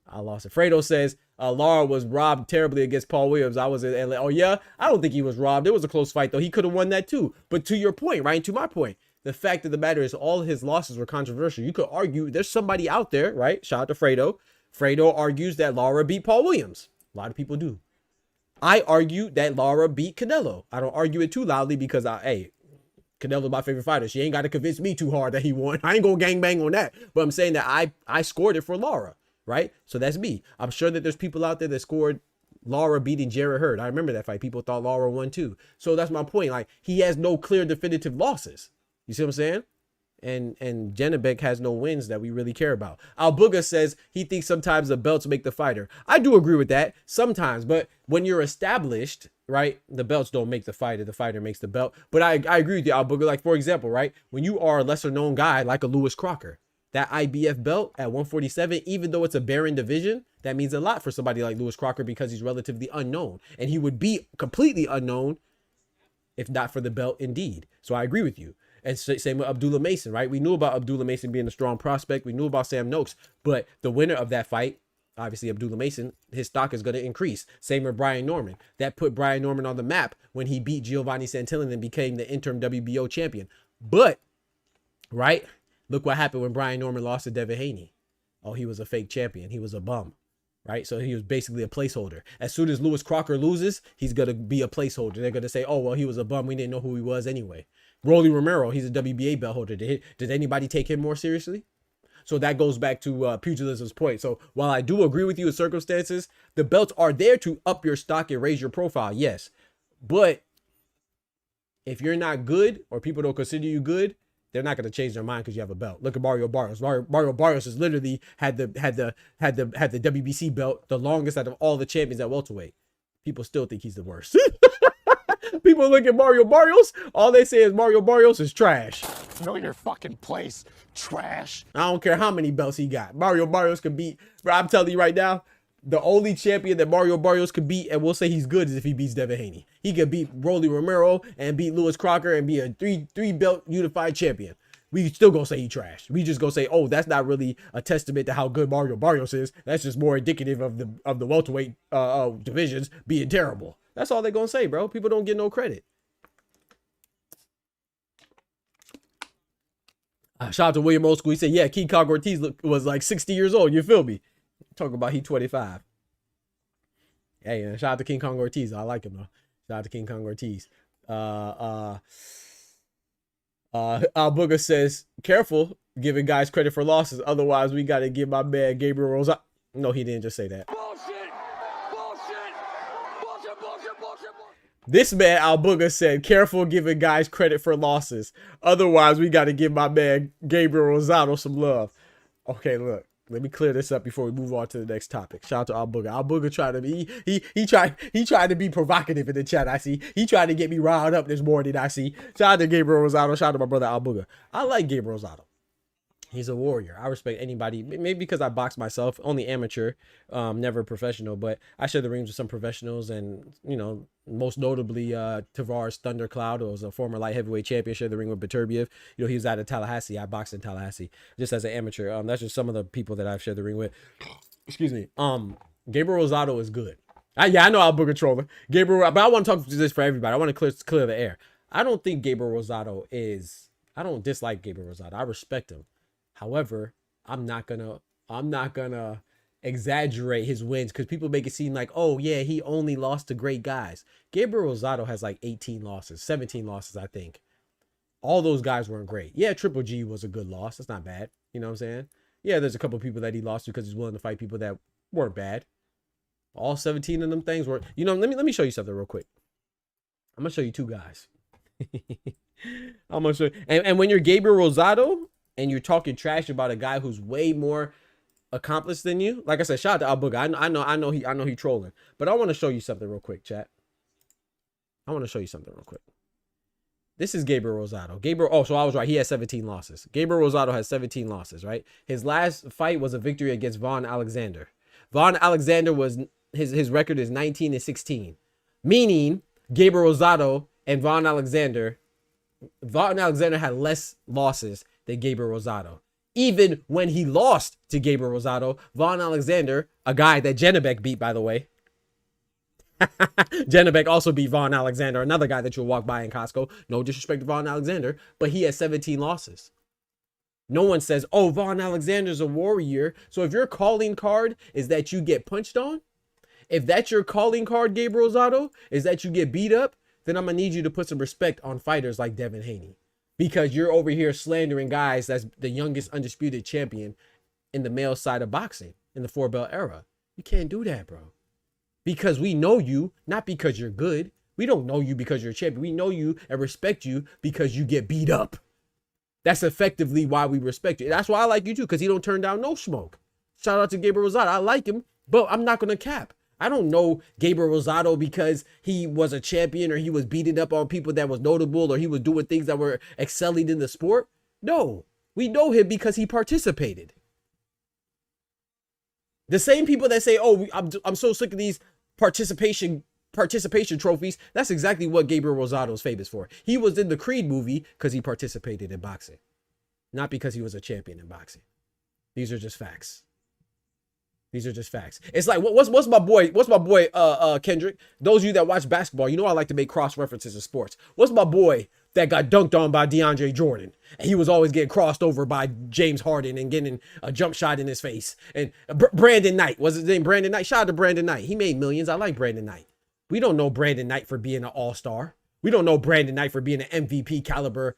Fredo says Lara was robbed terribly against Paul Williams. I was in LA. Oh yeah, I don't think he was robbed. It was a close fight though. He could have won that too. But to your point, right? To my point, the fact of the matter is all his losses were controversial. You could argue there's somebody out there, right? Shout out to Fredo. Fredo argues that Lara beat Paul Williams. A lot of people do. I argue that Lara beat Canelo. I don't argue it too loudly because Canelo's my favorite fighter. She ain't got to convince me too hard that he won. I ain't gonna gangbang on that. But I'm saying that I scored it for Lara, right? So that's me. I'm sure that there's people out there that scored Lara beating Jarrett Hurd. I remember that fight. People thought Lara won too. So that's my point. Like, he has no clear definitive losses. You see what I'm saying? And Janibek has no wins that we really care about. Albuga says he thinks sometimes the belts make the fighter. I do agree with that sometimes, but when you're established, right, the belts don't make the fighter makes the belt. But I agree with you, Albuga. Like, for example, right, when you are a lesser known guy like a Lewis Crocker, that IBF belt at 147, even though it's a barren division, that means a lot for somebody like Lewis Crocker because he's relatively unknown, and he would be completely unknown if not for the belt indeed. So I agree with you. And same with Abdullah Mason, right? We knew about Abdullah Mason being a strong prospect. We knew about Sam Noakes, but the winner of that fight, obviously Abdullah Mason, his stock is going to increase. Same with Brian Norman. That put Brian Norman on the map when he beat Giovanni Santillan and became the interim WBO champion. But, right, look what happened when Brian Norman lost to Devin Haney. Oh, he was a fake champion. He was a bum, right? So he was basically a placeholder. As soon as Lewis Crocker loses, he's going to be a placeholder. They're going to say, oh, well, he was a bum. We didn't know who he was anyway. Rolly Romero, he's a WBA belt holder. Did anybody take him more seriously? So that goes back to pugilism's point. So while I do agree with you in circumstances, the belts are there to up your stock and raise your profile, yes. But if you're not good or people don't consider you good, they're not going to change their mind because you have a belt. Look at Mario Barrios. Mario Barrios has literally had the WBC belt, the longest out of all the champions at welterweight. People still think he's the worst. People look at Mario Barrios, all they say is Mario Barrios is trash. Know your fucking place, trash. I don't care how many belts he got. Mario Barrios could beat, bro, I'm telling you right now, the only champion that Mario Barrios could beat, and we'll say he's good, is if he beats Devin Haney. He could beat Rolly Romero and beat Lewis Crocker and be a three belt unified champion. We still gonna say he trash. We just gonna say, oh, that's not really a testament to how good Mario Barrios is. That's just more indicative of the welterweight divisions being terrible. That's all they're gonna say, bro. People don't get no credit. Shout out to William Old School. He said, yeah, King Kong Ortiz was like 60 years old. You feel me? Talking about he 25. Hey, shout out to King Kong Ortiz. I like him though. Shout out to King Kong Ortiz. Albuga says, careful giving guys credit for losses. Otherwise, we got to give my man Gabriel Rosa. No, he didn't just say that. This man, Albuga, said, careful giving guys credit for losses. Otherwise, we got to give my man Gabriel Rosado some love. Okay, look. Let me clear this up before we move on to the next topic. Shout out to Albuga. Albuga tried to be, he tried to be provocative in the chat, I see. He tried to get me riled up this morning, I see. Shout out to Gabriel Rosado. Shout out to my brother Albuga. I like Gabriel Rosado. He's a warrior. I respect anybody. Maybe because I box myself, only amateur, never professional, but I share the rings with some professionals, and you know, most notably Tavares Thundercloud, who was a former light heavyweight champion, shared the ring with Beterbiev. You know, he was out of Tallahassee. I boxed in Tallahassee just as an amateur. That's just some of the people that I've shared the ring with. Excuse me. Gabriel Rosado is good. Yeah, I know I'll book a troller. Gabriel, but I want to talk to this for everybody. I want to clear the air. I don't think Gabriel Rosado is. I don't dislike Gabriel Rosado. I respect him. However, I'm not gonna exaggerate his wins because people make it seem like, oh yeah, he only lost to great guys. Gabriel Rosado has like 18 losses, 17 losses, I think. All those guys weren't great. Yeah, Triple G was a good loss. That's not bad. You know what I'm saying? Yeah, there's a couple of people that he lost to because he's willing to fight people that weren't bad. All 17 of them things were, you know, let me show you something real quick. I'm gonna show you two guys. I'm gonna show you, and when you're Gabriel Rosado and you're talking trash about a guy who's way more accomplished than you, like I said, shout out to Albuga. I know he trolling, but I want to show you something real quick, chat. I want to show you something real quick. This is Gabriel Rosado. Oh, so I was right. He has 17 losses. Gabriel Rosado has 17 losses, right? His last fight was a victory against Vaughn Alexander. Vaughn Alexander was his record is 19-16, meaning Gabriel Rosado and Vaughn Alexander had less losses than Gabriel Rosado. Even when he lost to Gabriel Rosado, Vaughn Alexander, a guy that Janibek beat, by the way. Janibek also beat Vaughn Alexander, another guy that you'll walk by in Costco. No disrespect to Vaughn Alexander, but he has 17 losses. No one says, oh, Vaughn Alexander's a warrior. So if your calling card is that you get punched on, if that's your calling card, Gabriel Rosado, is that you get beat up, then I'm going to need you to put some respect on fighters like Devin Haney. because you're over here slandering guys that's the youngest undisputed champion in the male side of boxing in the 4-belt era. You can't do that, bro. Because we know you, not because you're good. We don't know you because you're a champion. We know you and respect you because you get beat up. That's effectively why we respect you. That's why I like you too, because he don't turn down no smoke. Shout out to Gabriel Rosado. I like him, but I'm not going to cap. I don't know Gabriel Rosado because he was a champion or he was beating up on people that was notable or he was doing things that were excelling in the sport. No, we know him because he participated. The same people that say, oh, I'm so sick of these participation trophies. That's exactly what Gabriel Rosado is famous for. He was in the Creed movie because he participated in boxing, not because he was a champion in boxing. These are just facts. These are just facts. It's like, what's my boy, Kendrick? Those of you that watch basketball, you know I like to make cross references in sports. What's my boy that got dunked on by DeAndre Jordan? And he was always getting crossed over by James Harden and getting a jump shot in his face. And Brandon Knight, was his name Brandon Knight? Shout out to Brandon Knight. He made millions. I like Brandon Knight. We don't know Brandon Knight for being an all-star. We don't know Brandon Knight for being an MVP caliber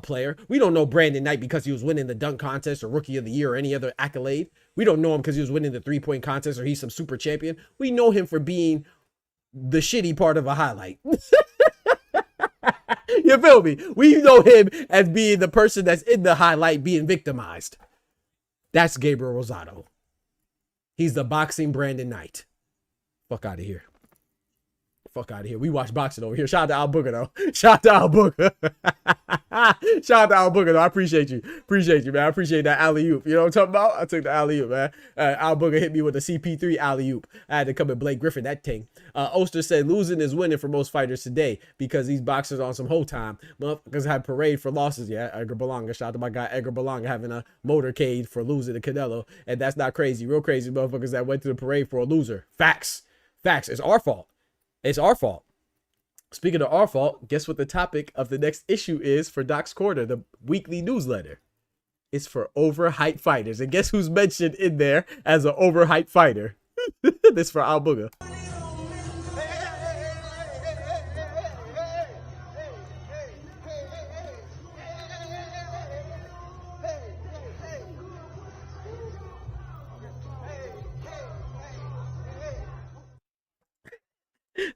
player. We don't know Brandon Knight because he was winning the dunk contest or rookie of the year or any other accolade. We don't know him because he was winning the 3-point contest or he's some super champion. We know him for being the shitty part of a highlight. You feel me? We know him as being the person that's in the highlight being victimized. That's Gabriel Rosado. He's the boxing Brandon Knight. Fuck out of here. Fuck out of here. We watch boxing over here. Shout out to Al Booker, though. Shout out to Al Booker. Shout out to Al Booker, though. I appreciate you. Appreciate you, man. I appreciate that alley-oop. You know what I'm talking about? I took the alley-oop, man. Al Booker hit me with a CP3 alley-oop. I had to come at Blake Griffin, that thing. Oster said, losing is winning for most fighters today because these boxers on some whole time. Motherfuckers had parade for losses. Yeah, Edgar Berlanga. Shout out to my guy, Edgar Berlanga, having a motorcade for losing to Canelo. And that's not crazy. Real crazy motherfuckers that went to the parade for a loser. Facts. Facts. It's our fault. It's our fault. Speaking of our fault, guess what the topic of the next issue is for Doc's Corner, the weekly newsletter? It's for overhyped fighters. And guess who's mentioned in there as an overhyped fighter? This for Al Booger.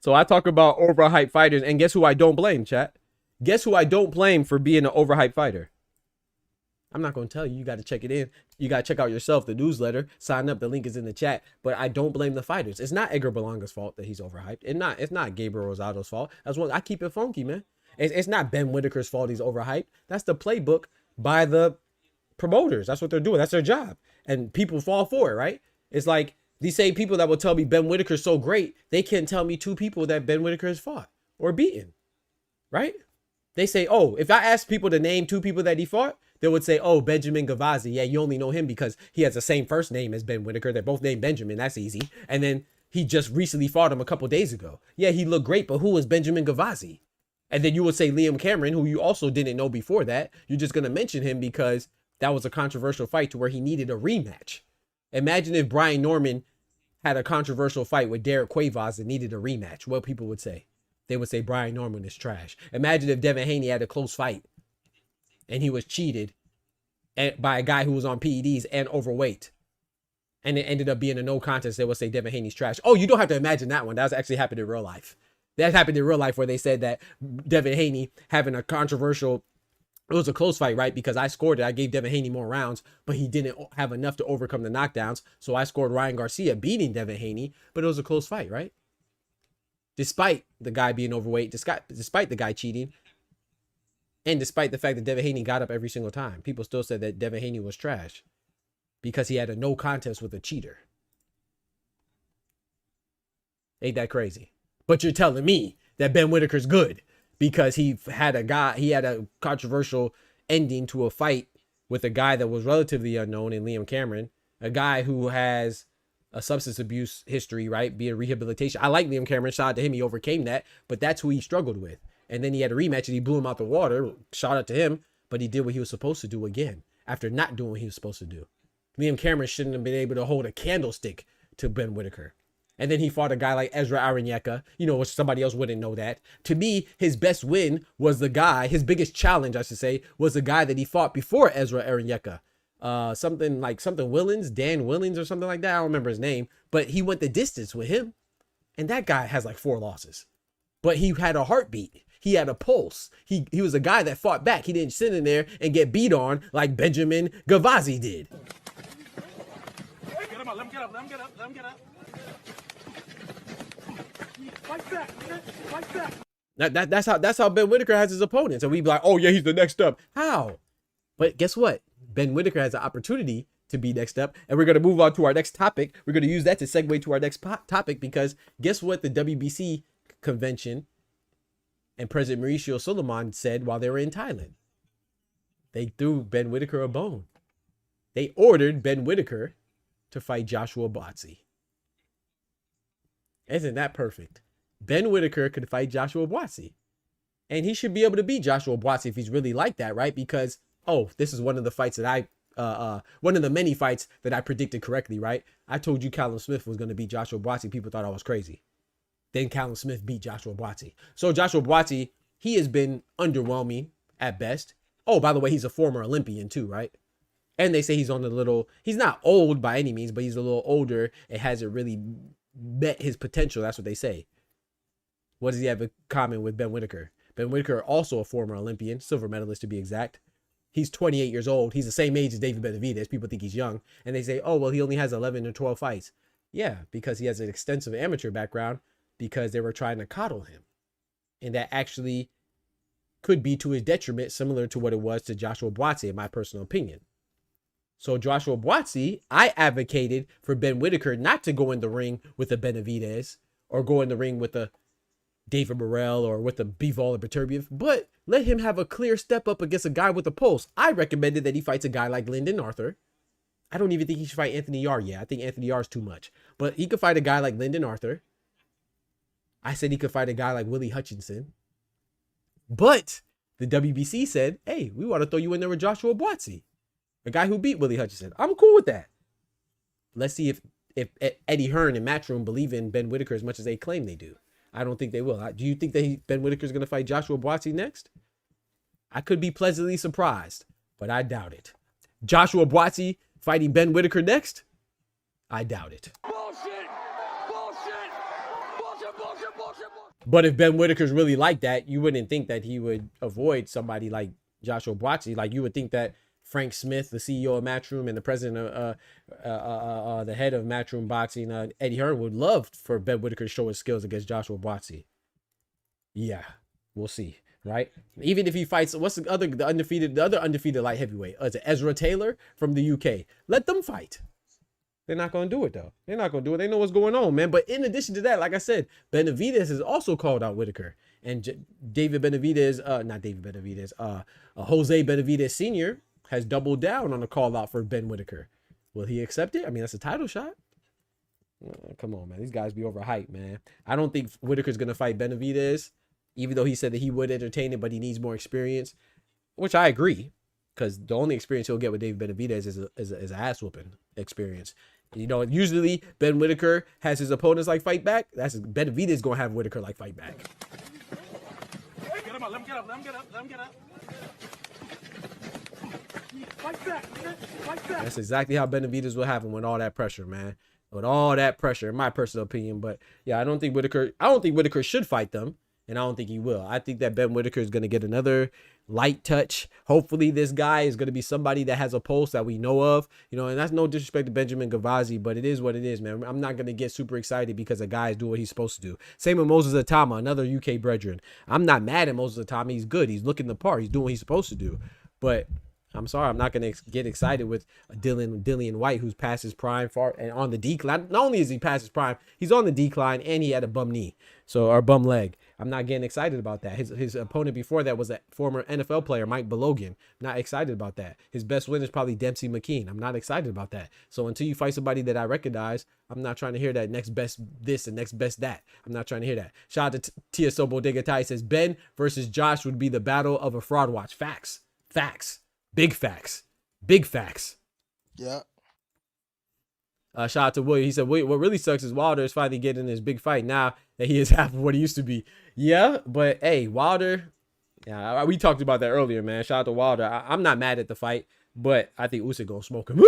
So I talk about overhyped fighters, and guess who I don't blame, chat? Guess who I don't blame for being an overhyped fighter? I'm not going to tell you. You got to check it in. You got to check out yourself, the newsletter. Sign up. The link is in the chat. But I don't blame the fighters. It's not Edgar Berlanga's fault that he's overhyped. It's not Gabriel Rosado's fault. That's what I keep it funky, man. It's not Ben Whitaker's fault he's overhyped. That's the playbook by the promoters. That's what they're doing. That's their job. And people fall for it, right? It's like these same people that will tell me Ben Whitaker's so great, they can't tell me 2 people that Ben Whitaker has fought or beaten, right? They say, oh, if I ask people to name 2 people that he fought, they would say, oh, Benjamin Gavazzi. Yeah, you only know him because he has the same first name as Ben Whitaker. They're both named Benjamin. That's easy. And then he just recently fought him a couple days ago. Yeah, he looked great, but who was Benjamin Gavazzi? And then you would say Liam Cameron, who you also didn't know before that. You're just going to mention him because that was a controversial fight to where he needed a rematch. Imagine if Brian Norman had a controversial fight with Derek Cuevas and needed a rematch. What people would say? They would say Brian Norman is trash. Imagine if Devin Haney had a close fight and he was cheated by a guy who was on PEDs and overweight, and it ended up being a no contest. They would say Devin Haney's trash. Oh, you don't have to imagine that one. That's actually happened in real life. That happened in real life where they said that Devin Haney having a controversial, it was a close fight, right? Because I scored it. I gave Devin Haney more rounds, but he didn't have enough to overcome the knockdowns. So I scored Ryan Garcia beating Devin Haney, but it was a close fight, right? Despite the guy being overweight, despite the guy cheating, and despite the fact that Devin Haney got up every single time, people still said that Devin Haney was trash because he had a no contest with a cheater. Ain't that crazy? But you're telling me that Ben Whitaker's good because he had a controversial ending to a fight with a guy that was relatively unknown in Liam Cameron, a guy who has a substance abuse history, right? Being rehabilitation. I like Liam Cameron. Shout out to him. He overcame that, but that's who he struggled with. And then he had a rematch and he blew him out the water. Shout out to him, but he did what he was supposed to do again after not doing what he was supposed to do. Liam Cameron shouldn't have been able to hold a candlestick to Ben Whitaker. And then he fought a guy like Ezra Aranyecha, you know, which somebody else wouldn't know that. To me, his best win was the guy, his biggest challenge, I should say, was the guy that he fought before Ezra Aranyecha. Something Willens, Dan Willens or something like that. I don't remember his name, but he went the distance with him. And that guy has like 4 losses. But he had a heartbeat. He had a pulse. He was a guy that fought back. He didn't sit in there and get beat on like Benjamin Gavazi did. Get him up. Let him get up. Let him get up. Let him get up. Fight back. Fight back. That's how Ben Whitaker has his opponents. And we be like, oh yeah, he's the next up. How? But guess what? Ben Whitaker has an opportunity to be next up. And we're going to move on to our next topic. We're going to use that to segue to our next topic, because guess what the WBC convention and President Mauricio Solomon said while they were in Thailand? They threw Ben Whitaker a bone. They ordered Ben Whitaker to fight Joshua Buatsi. Isn't that perfect? Ben Whitaker could fight Joshua Buatsi. And he should be able to beat Joshua Buatsi if he's really like that, right? Because, oh, this is one of the fights that one of the many fights that I predicted correctly, right? I told you Callum Smith was going to beat Joshua Buatsi. People thought I was crazy. Then Callum Smith beat Joshua Buatsi. So Joshua Buatsi, he has been underwhelming at best. Oh, by the way, he's a former Olympian too, right? And they say he's he's not old by any means, but he's a little older and hasn't really met his potential. That's what they say. What does he have in common with Ben Whitaker? Ben Whitaker, also a former Olympian, silver medalist to be exact. He's 28 years old. He's the same age as David Benavidez. People think he's young. And they say, oh, well, he only has 11 or 12 fights. Yeah, because he has an extensive amateur background, because they were trying to coddle him. And that actually could be to his detriment, similar to what it was to Joshua Buatsi, in my personal opinion. So Joshua Buatsi, I advocated for Ben Whitaker not to go in the ring with a Benavidez or go in the ring with a David Morrell or with a Bivol or Beterbiev, but let him have a clear step up against a guy with a pulse. I recommended that he fights a guy like Lyndon Arthur. I don't even think he should fight Anthony Yarde. Yeah, I think Anthony Yarde is too much. But he could fight a guy like Lyndon Arthur. I said he could fight a guy like Willie Hutchinson. But the WBC said, hey, we want to throw you in there with Joshua Buatsi, a guy who beat Willie Hutchinson. I'm cool with that. Let's see if Eddie Hearn and Matchroom believe in Ben Whitaker as much as they claim they do. I don't think they will. Do you think that Ben Whitaker is going to fight Joshua Buatsi next? I could be pleasantly surprised, but I doubt it. Joshua Buatsi fighting Ben Whitaker next? I doubt it. Bullshit! Bullshit! Bullshit! Bullshit! Bullshit! But if Ben Whitaker's really like that, you wouldn't think that he would avoid somebody like Joshua Buatsi. Like, you would think that Frank Smith, the CEO of Matchroom and the president of the head of Matchroom Boxing, Eddie Hearn, would love for Ben Whitaker to show his skills against Joshua Buatsi. Yeah, we'll see, right? Even if he fights, what's the other undefeated light heavyweight? Is it Ezra Taylor from the UK? Let them fight. They're not going to do it, though. They're not going to do it. They know what's going on, man. But in addition to that, like I said, Benavidez has also called out Whitaker. And Jose Benavidez Sr. has doubled down on the call out for Ben Whitaker. Will he accept it? I mean, that's a title shot. Come on, man. These guys be overhyped, man. I don't think Whitaker's going to fight Benavidez, even though he said that he would entertain it, but he needs more experience, which I agree, because the only experience he'll get with David Benavidez is an ass whooping experience. You know, usually Ben Whitaker has his opponents like fight back. That's Benavidez going to have Whitaker like fight back. Get him up. Let him get up. Let him get up. Let him get up. Fight back. Fight back. That's exactly how Benavidez will have him with all that pressure, man. With all that pressure, in my personal opinion. But yeah, I don't think Whitaker should fight them, and I don't think he will. I think that Ben Whitaker is going to get another light touch. Hopefully this guy is going to be somebody that has a pulse that we know of, you know, and that's no disrespect to Benjamin Gavazi, but it is what it is, man. I'm not going to get super excited because a guy is doing what he's supposed to do. Same with Moses Atama, another UK brethren. I'm not mad at Moses Atama. He's good. He's looking the part. He's doing what he's supposed to do. But I'm sorry, I'm not going to get excited with Dillian White, who's past his prime far and on the decline. Not only is he past his prime, he's on the decline and he had a bum knee, or bum leg. I'm not getting excited about that. His opponent before that was a former NFL player, Mike Belogan. Not excited about that. His best win is probably Dempsey McKean. I'm not excited about that. So until you fight somebody that I recognize, I'm not trying to hear that next best this and next best that. I'm not trying to hear that. Shout out to TSO Bodega Tai. Says Ben versus Josh would be the battle of a fraud watch. Facts. Facts. Big facts. Big facts. Yeah. Shout out to William. He said, "What really sucks is Wilder is finally getting his big fight now that he is half of what he used to be." Yeah, but hey, Wilder. Yeah, we talked about that earlier, man. Shout out to Wilder. I'm not mad at the fight, but I think Usyk gonna smoke him.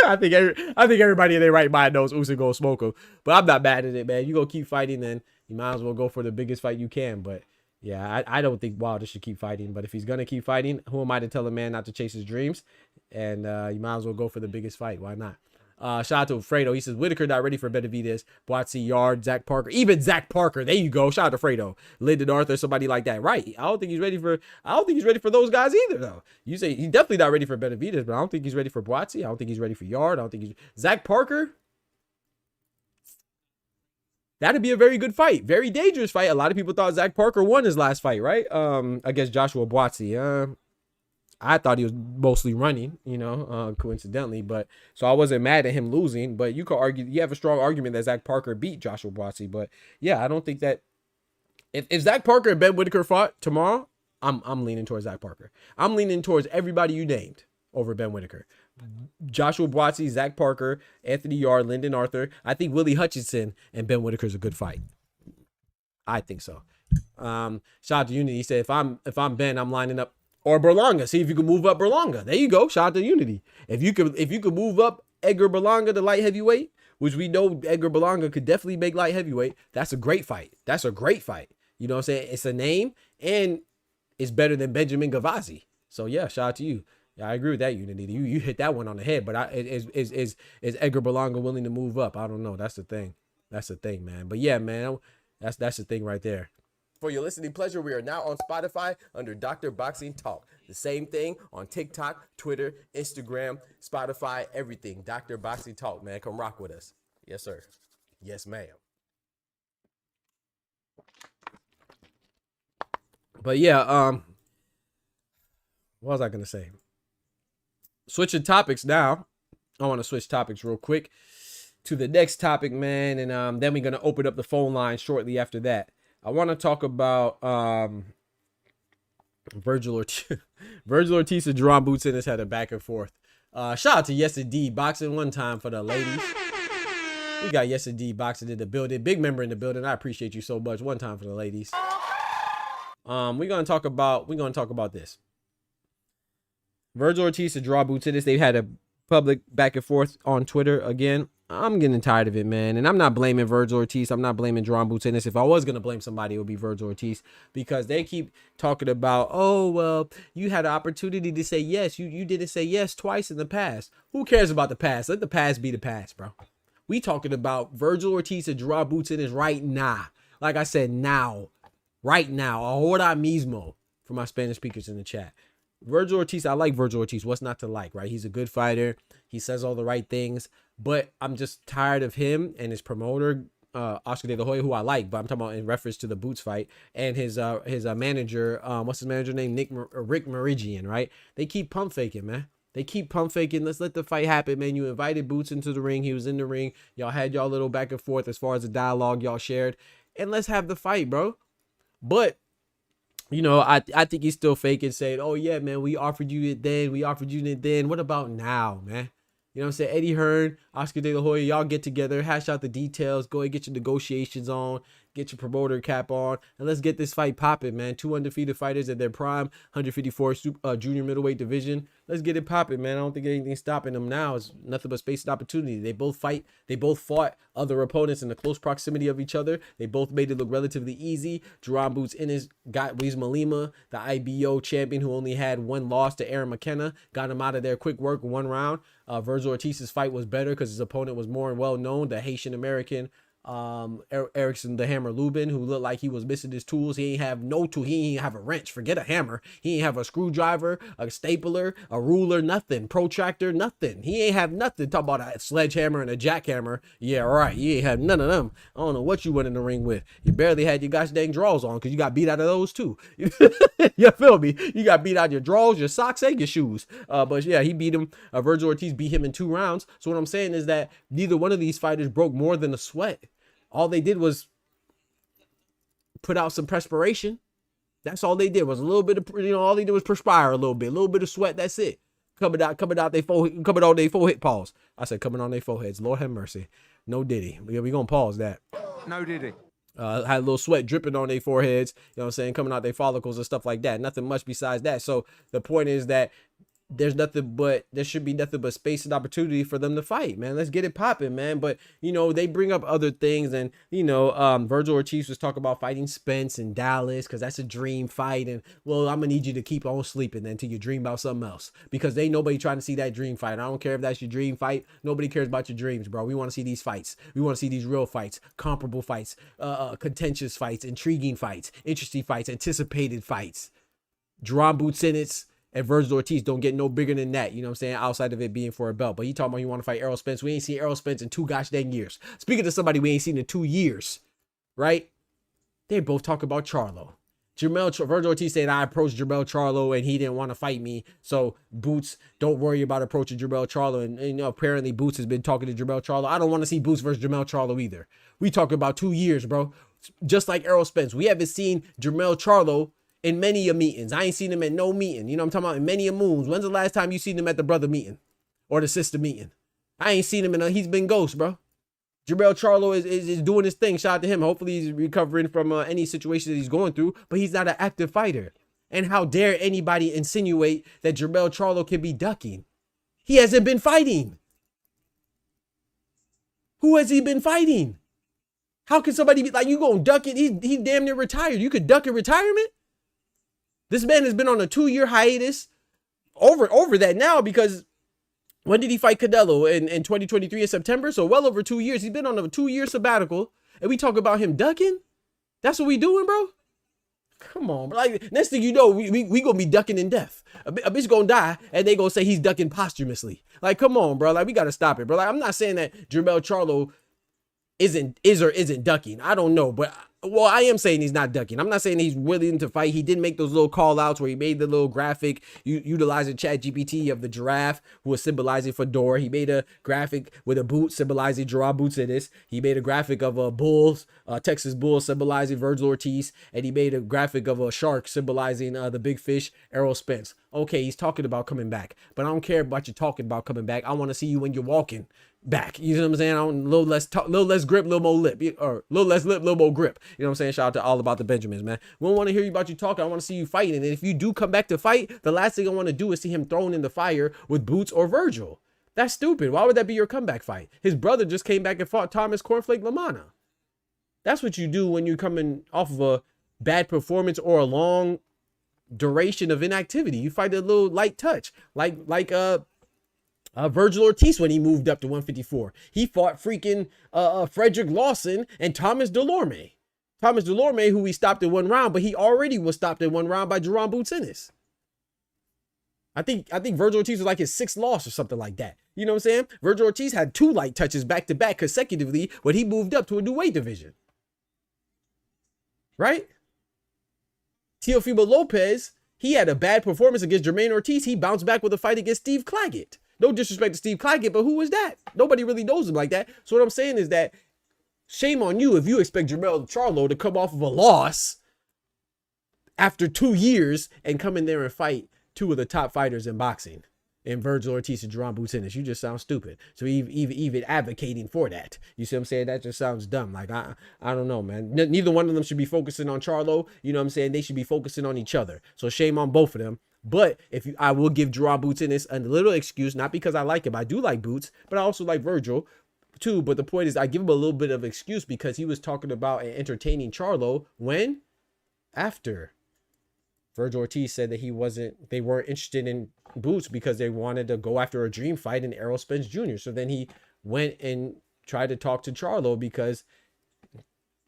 I think everybody in their right mind knows Usyk gonna smoke him. But I'm not mad at it, man. You gonna keep fighting, then you might as well go for the biggest fight you can. But yeah, I don't think Wilder should keep fighting. But if he's gonna keep fighting, who am I to tell a man not to chase his dreams? And you might as well go for the biggest fight. Why not? Shout out to Fredo. He says Whitaker not ready for Benavidez, Boatsy, Yard, Zach Parker, even Zach Parker. There you go. Shout out to Fredo, Lyndon Arthur, somebody like that. Right? I don't think he's ready for those guys either, though. You say he's definitely not ready for Benavidez, but I don't think he's ready for Boatsy. I don't think he's ready for Yard. I don't think he's Zach Parker. That'd be a very good fight, very dangerous fight. A lot of people thought Zach Parker won his last fight, right? Against Joshua Boatsy. I thought he was mostly running, coincidentally, but so I wasn't mad at him losing. But you could argue, you have a strong argument that Zach Parker beat Joshua Boatsy. But yeah, I don't think that if Zach Parker and Ben Whitaker fought tomorrow, I'm leaning towards Zach Parker. I'm leaning towards everybody you named over Ben Whitaker. Joshua Boatsy, Zach Parker, Anthony Yard, Lyndon Arthur. I think Willie Hutchinson and Ben Whitaker is a good fight. I think so. Shout out to Unity. He said if I'm Ben, I'm lining up. Or Berlanga. See if you can move up Berlanga. There you go. Shout out to Unity. If you could move up Edgar Berlanga to light heavyweight, which we know Edgar Berlanga could definitely make light heavyweight, that's a great fight. That's a great fight. You know what I'm saying? It's a name and it's better than Benjamin Gavazzi. So yeah, shout out to you. Yeah, I agree with that, Unity. You hit that one on the head. But is Edgar Berlanga willing to move up? I don't know. That's the thing. That's the thing, man. But yeah, man, that's the thing right there. For your listening pleasure, we are now on Spotify under Dr. Boxing Talk. The same thing on TikTok, Twitter, Instagram, Spotify, everything. Dr. Boxing Talk, man. Come rock with us. Yes, sir. Yes, ma'am. But yeah, what was I going to say? Switching topics now. I want to switch topics real quick to the next topic, man. And then we're going to open up the phone line shortly after that. I want to talk about Virgil Ortiz and Jerome Boots has had a back and forth. Shout out to Yes Indeed Boxing one time for the ladies. We got Yes Indeed Boxing in the building, big member in the building. I appreciate you so much. One time for the ladies. We're gonna talk about this. Virgil Ortiz and Jerome Boots they've had a public back and forth on Twitter again. I'm getting tired of it, man. And I'm not blaming Virgil Ortiz. I'm not blaming Jerome Boots If I was going to blame somebody, it would be Virgil Ortiz. Because they keep talking about, oh, well, you had an opportunity to say yes. You didn't say yes twice in the past. Who cares about the past? Let the past be the past, bro. We talking about Virgil Ortiz and Jerome Boots right now. Like I said, now. Right now. Ahora mismo. For my Spanish speakers in the chat. Virgil Ortiz, I like Virgil Ortiz. What's not to like, right? He's a good fighter. He says all the right things. But I'm just tired of him and his promoter, Oscar De La Hoya, who I like, but I'm talking about in reference to the Boots fight, and his manager, what's his manager name? Rick Meridian, right? They keep pump faking, man. They keep pump faking. Let's let the fight happen, man. You invited Boots into the ring. He was in the ring. Y'all had y'all little back and forth as far as the dialogue y'all shared. And let's have the fight, bro. But I think he's still faking, saying, oh, yeah, man, we offered you it then. We offered you it then. What about now, man? You know what I'm saying? Eddie Hearn, Oscar De La Hoya, y'all get together, hash out the details, go and get your negotiations on, get your promoter cap on, and let's get this fight popping, man. 2 undefeated fighters at their prime, 154 junior middleweight division. Let's get it popping, man. I don't think anything's stopping them now. It's nothing but space and opportunity. They both fought other opponents in the close proximity of each other. They both made it look relatively easy. Jerome Boots got Wisma Lima, the IBO champion who only had 1 loss to Aaron McKenna, got him out of there quick work, 1 round. Virgil Ortiz's fight was better because his opponent was more well known, the Haitian American Erickson the Hammer Lubin, who looked like he was missing his tools. He ain't have no tool. He ain't have a wrench. Forget a hammer. He ain't have a screwdriver, a stapler, a ruler, nothing. Protractor, nothing. He ain't have nothing. Talk about a sledgehammer and a jackhammer. Yeah, right. You ain't have none of them. I don't know what you went in the ring with. You barely had your gosh dang drawers on because you got beat out of those too. You feel me? You got beat out your drawers, your socks, and your shoes. But yeah, he beat him. Virgil Ortiz beat him in 2 rounds. So what I'm saying is that neither one of these fighters broke more than a sweat. All they did was put out some perspiration. That's all they did was a little bit of, all they did was perspire a little bit of sweat. That's it. coming out they forehead, coming on their forehead. Pause. I said coming on their foreheads. Lord have mercy. No Diddy. We gonna pause that. No Diddy. Had a little sweat dripping on their foreheads, you know what I'm saying, coming out their follicles and stuff like that. Nothing much besides that. So the point is that there should be nothing but space and opportunity for them to fight, man. Let's get it popping, man. But, you know, they bring up other things, and, you know, Virgil Ortiz was talking about fighting Spence in Dallas because that's a dream fight. And, well, I'm going to need you to keep on sleeping then until you dream about something else, because ain't nobody trying to see that dream fight. I don't care if that's your dream fight. Nobody cares about your dreams, bro. We want to see these fights. We want to see these real fights, comparable fights, contentious fights, intriguing fights, interesting fights, anticipated fights. Jerome Butsinis and Virgil Ortiz don't get no bigger than that, you know what I'm saying, outside of it being for a belt. But he talking about you want to fight Errol Spence. We ain't seen Errol Spence in 2 gosh dang years. Speaking to somebody we ain't seen in 2 years, right? They both talk about Charlo. Virgil Ortiz said, I approached Jermell Charlo and he didn't want to fight me. So Boots, don't worry about approaching Jermell Charlo. And you know, apparently Boots has been talking to Jermell Charlo. I don't want to see Boots versus Jermell Charlo either. We talk about 2 years, bro. Just like Errol Spence. We haven't seen Jermell Charlo in many a meetings. I ain't seen him at no meeting. You know what I'm talking about? In many a moons. When's the last time you seen him at the brother meeting or the sister meeting? I ain't seen him he's been ghost, bro. Jermell Charlo is doing his thing. Shout out to him. Hopefully he's recovering from any situation that he's going through, but he's not an active fighter. And how dare anybody insinuate that Jermell Charlo can be ducking? He hasn't been fighting. Who has he been fighting? How can somebody be like, you gonna duck it? He damn near retired. You could duck in retirement? This man has been on a 2-year hiatus over that now, because when did he fight Canelo? In 2023 in September? So well over 2 years. He's been on a 2-year sabbatical, and we talk about him ducking? That's what we doing, bro? Come on, bro. Like, next thing you know, we gonna be ducking in death. A bitch gonna die, and they gonna say he's ducking posthumously. Like, come on, bro. Like, we gotta stop it, bro. Like, I'm not saying that Jermell Charlo is or isn't ducking. I don't know, but well, I am saying he's not ducking. I'm not saying he's willing to fight. He did make those little call outs where he made the little graphic utilizing ChatGPT of the giraffe who was symbolizing Fedora. He made a graphic with a boot symbolizing Jerome Butsinis. He made a graphic of a bulls, Texas bull symbolizing Virgil Ortiz, and he made a graphic of a shark symbolizing the big fish Errol Spence. Okay, he's talking about coming back, but I don't care about you talking about coming back. I want to see you when you're walking back. You know what I'm saying? I want a little less talk, little less grip, little more lip, or little less lip, little more grip. You know what I'm saying? Shout out to all about the Benjamins, man. We don't want to hear about you talking. I want to see you fighting. And if you do come back to fight, the last thing I want to do is see him thrown in the fire with Boots or Virgil. That's stupid. Why would that be your comeback fight? His brother just came back and fought Thomas Cornflake LaManna. That's what you do when you're coming off of a bad performance or a long duration of inactivity. You fight a little light touch, like Virgil Ortiz when he moved up to 154. He fought freaking Frederick Lawson and Thomas Delorme. Thomas Delorme, who he stopped in 1 round, but he already was stopped in 1 round by Jerome Butsinis. I think Virgil Ortiz was like his 6th loss or something like that. You know what I'm saying? Virgil Ortiz had 2 light touches back to back consecutively when he moved up to a new weight division. Right? Teofimo Lopez, he had a bad performance against Jermaine Ortiz. He bounced back with a fight against Steve Claggett. No disrespect to Steve Claggett, but who was that? Nobody really knows him like that. So what I'm saying is that shame on you if you expect Jermell Charlo to come off of a loss after 2 years and come in there and fight 2 of the top fighters in boxing, in Virgil Ortiz and Jerome Butsinis. You just sound stupid. So even advocating for that, you see what I'm saying? That just sounds dumb. Like, I don't know, man. Neither one of them should be focusing on Charlo. You know what I'm saying? They should be focusing on each other. So shame on both of them. But I will give Jerome Butsinis a little excuse, not because I like him. I do like Boots, but I also like Virgil too. But the point is, I give him a little bit of excuse because he was talking about and entertaining Charlo when? After Virgil Ortiz said that they weren't interested in Boots because they wanted to go after a dream fight in Errol Spence Jr. So then he went and tried to talk to Charlo because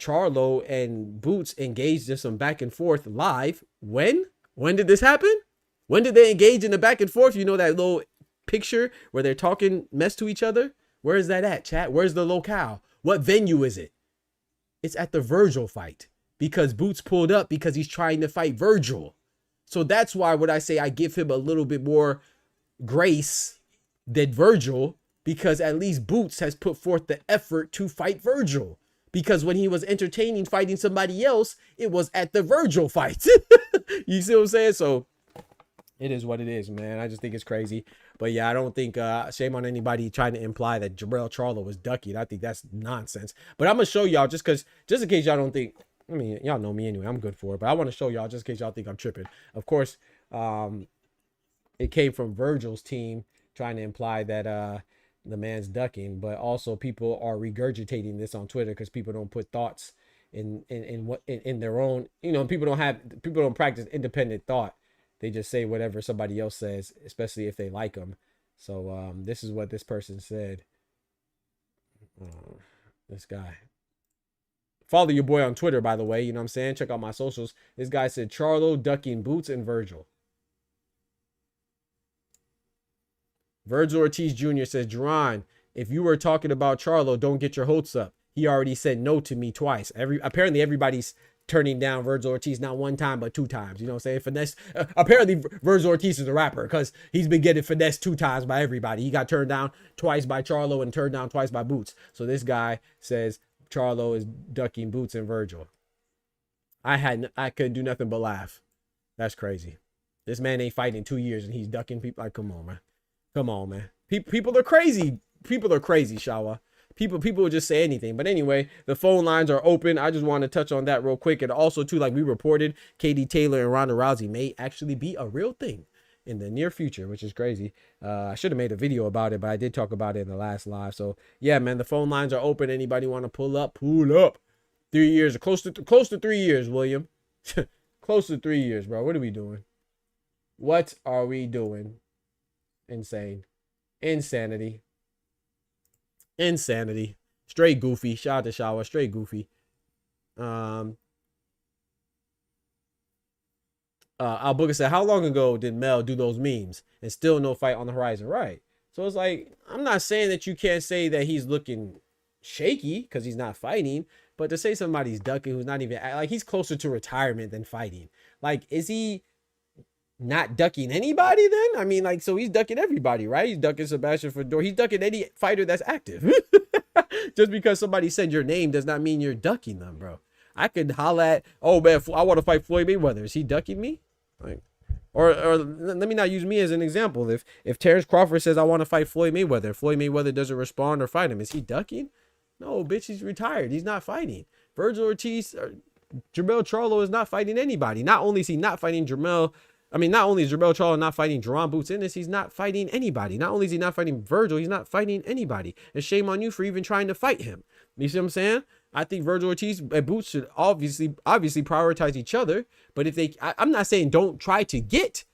Charlo and Boots engaged in some back and forth live. When did this happen? When did they engage in the back and forth? You know, that little picture where they're talking mess to each other? Where is that at, chat? Where's the locale? What venue is it? It's at the Virgil fight because Boots pulled up because he's trying to fight Virgil. So that's why when I say I give him a little bit more grace than Virgil, because at least Boots has put forth the effort to fight Virgil. Because when he was entertaining fighting somebody else, it was at the Virgil fight. You see what I'm saying? So It is what it is, man. I just think it's crazy. But yeah, I don't think shame on anybody trying to imply that Subriel Charlo was ducking. I think that's nonsense. But I'm gonna show y'all just in case y'all don't think. I mean, y'all know me anyway. I'm good for it. But I want to show y'all just in case y'all think I'm tripping. Of course, it came from Virgil's team trying to imply that the man's ducking, but also people are regurgitating this on Twitter because people don't put thoughts in their own. You know, people don't practice independent thought. They just say whatever somebody else says, especially if they like them. So this is what this person said. This guy. Follow your boy on Twitter, by the way. You know what I'm saying? Check out my socials. This guy said, Charlo ducking Boots and Virgil. Virgil Ortiz Jr. says, Jerron, if you were talking about Charlo, don't get your hopes up. He already said no to me twice. Apparently everybody's turning down Virgil Ortiz not one time but 2 times. You know what I'm saying? Finesse. Apparently Virgil Ortiz is a rapper because he's been getting finessed 2 times by everybody. He got turned down twice by Charlo and turned down twice by Boots. So this guy says Charlo is ducking Boots and Virgil. I couldn't do nothing but laugh. That's crazy. This man ain't fighting 2 years and he's ducking people. Like, come on, man. Come on, man. People are crazy. People are crazy, Shawa. People will just say anything. But anyway, the phone lines are open. I just want to touch on that real quick. And also, too, like we reported, Katie Taylor and Ronda Rousey may actually be a real thing in the near future, which is crazy. I should have made a video about it, but I did talk about it in the last live. So, yeah, man, the phone lines are open. Anybody want to pull up? Pull up. 3 years, close to 3 years, William. Close to 3 years, bro. What are we doing? What are we doing? Insane. Insanity. Insanity. Straight goofy. Shout out to Shawa. Straight goofy. Al Booker said, how long ago did Mel do those memes and still no fight on the horizon? Right. So it's like, I'm not saying that you can't say that he's looking shaky because he's not fighting, but to say somebody's ducking who's not even, like, he's closer to retirement than fighting. Like, is he not ducking anybody then? I mean, like, so he's ducking everybody, right? He's ducking Sebastian Fedor. He's ducking any fighter that's active. Just because somebody said your name does not mean you're ducking them, bro. I could holla at, oh man, I want to fight Floyd Mayweather. Is he ducking me? Like, or let me not use me as an example. If Terence Crawford says I want to fight Floyd Mayweather, Floyd Mayweather doesn't respond or fight him, is he ducking? No, bitch, he's retired. He's not fighting. Virgil Ortiz, Subriel Charlo is not fighting anybody. Not only is he not fighting not only is Subriel Charlo not fighting Jerron Boots Ennis, he's not fighting anybody. Not only is he not fighting Virgil, he's not fighting anybody. And shame on you for even trying to fight him. You see what I'm saying? I think Virgil Ortiz and Boots should obviously prioritize each other. But if I'm not saying don't try to get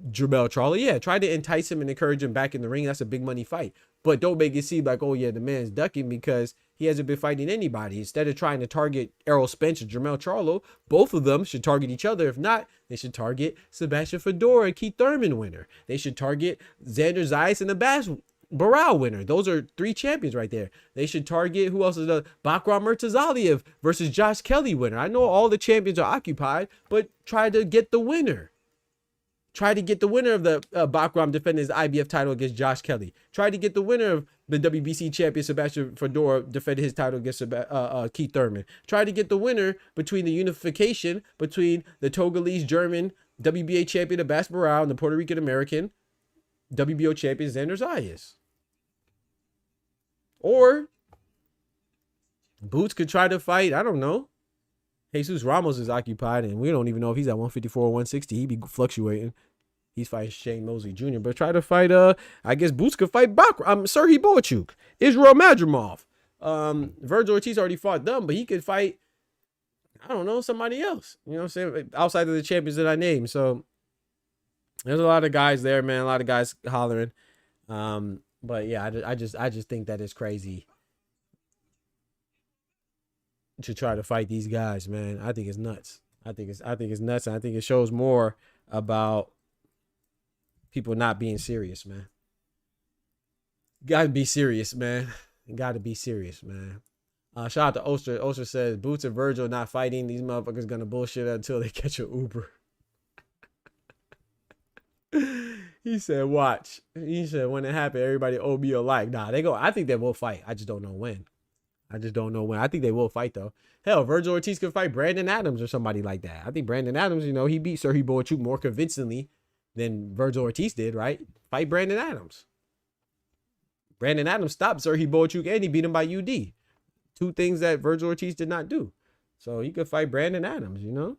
Subriel Charlo. Yeah, try to entice him and encourage him back in the ring. That's a big money fight. But don't make it seem like, oh yeah, the man's ducking because he hasn't been fighting anybody. Instead of trying to target Errol Spence and Jermell Charlo, both of them should target each other. If not, they should target Sebastian Fedor and Keith Thurman winner. They should target Xander Zayas and the Bas Barao winner. Those are 3 champions right there. They should target, who else is the Bakram Murtazaliev versus Josh Kelly winner. I know all the champions are occupied, but try to get the winner. Try to get the winner of the Bakram defending his IBF title against Josh Kelly. Try to get the winner of the WBC champion Sebastian Fedor defending his title against Keith Thurman. Try to get the winner between the unification between the Togolese German WBA champion Abbas Barao and the Puerto Rican American WBO champion Xander Zayas. Or Boots could try to fight, I don't know. Jesus Ramos is occupied, and we don't even know if he's at 154 or 160. He'd be fluctuating. He's fighting Shane Mosley Jr. But try to fight, I guess Boots could fight Serhii Boachuk, Israel Madrimov. Virgil Ortiz already fought them, but he could fight, I don't know, somebody else. You know what I'm saying? Outside of the champions that I named. So there's a lot of guys there, man. A lot of guys hollering. But yeah, I just think that it's crazy to try to fight these guys, man. I think it's nuts. I think it's nuts, and I think it shows more about people not being serious, man. Gotta be serious, man. Gotta be serious, man. Shout out to Oster. Oster says Boots and Virgil not fighting. These motherfuckers gonna bullshit until they catch an Uber. He said, watch. He said, when it happened, everybody owe me a like. Nah, I think they will fight. I just don't know when. I think they will fight, though. Hell, Virgil Ortiz could fight Brandon Adams or somebody like that. I think Brandon Adams, you know, he beat Serhii Boachuk more convincingly than Virgil Ortiz did, right? Fight Brandon Adams. Brandon Adams stopped Serhiy Boachuk and he beat him by UD. Two things that Virgil Ortiz did not do. So he could fight Brandon Adams, you know?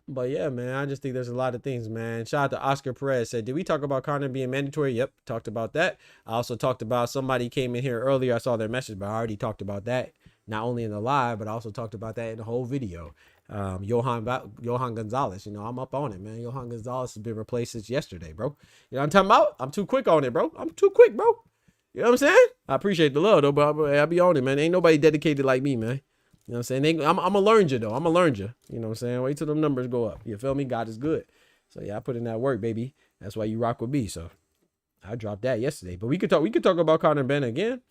But yeah, man, I just think there's a lot of things, man. Shout out to Oscar Perez. Said, did we talk about Conor being mandatory? Yep, talked about that. I also talked about somebody came in here earlier. I saw their message, but I already talked about that. Not only in the live, but I also talked about that in the whole video. Johan Gonzalez, you know, I'm up on it, man. Johan Gonzalez has been replaced since yesterday, bro. You know what I'm talking about? I'm too quick on it, bro. I'm too quick, bro. You know what I'm saying? I appreciate the love, though, but I'll be on it, man. Ain't nobody dedicated like me, man. You know what I'm saying? I'm a learn you, though. I'm a learn you. You know what I'm saying? Wait till them numbers go up. You feel me? God is good. So, yeah, I put in that work, baby. That's why you rock with me. So, I dropped that yesterday. But we could talk about Conor Ben again.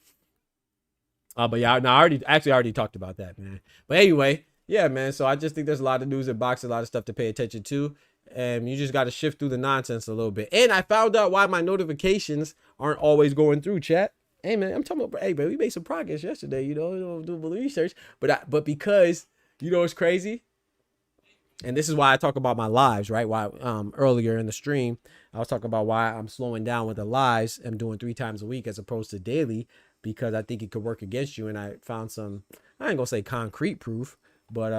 But yeah, no, I already talked about that, man. But anyway, yeah, man. So I just think there's a lot of news in boxing, a lot of stuff to pay attention to. And you just got to shift through the nonsense a little bit. And I found out why my notifications aren't always going through, chat. Hey, man, I'm talking about, hey, man, we made some progress yesterday, you know, doing research. But because, you know, it's crazy. And this is why I talk about my lives, right? Why earlier in the stream, I was talking about why I'm slowing down with the lives. I'm doing 3 times a week as opposed to daily, because I think it could work against you. And I found some, I ain't gonna say concrete proof, but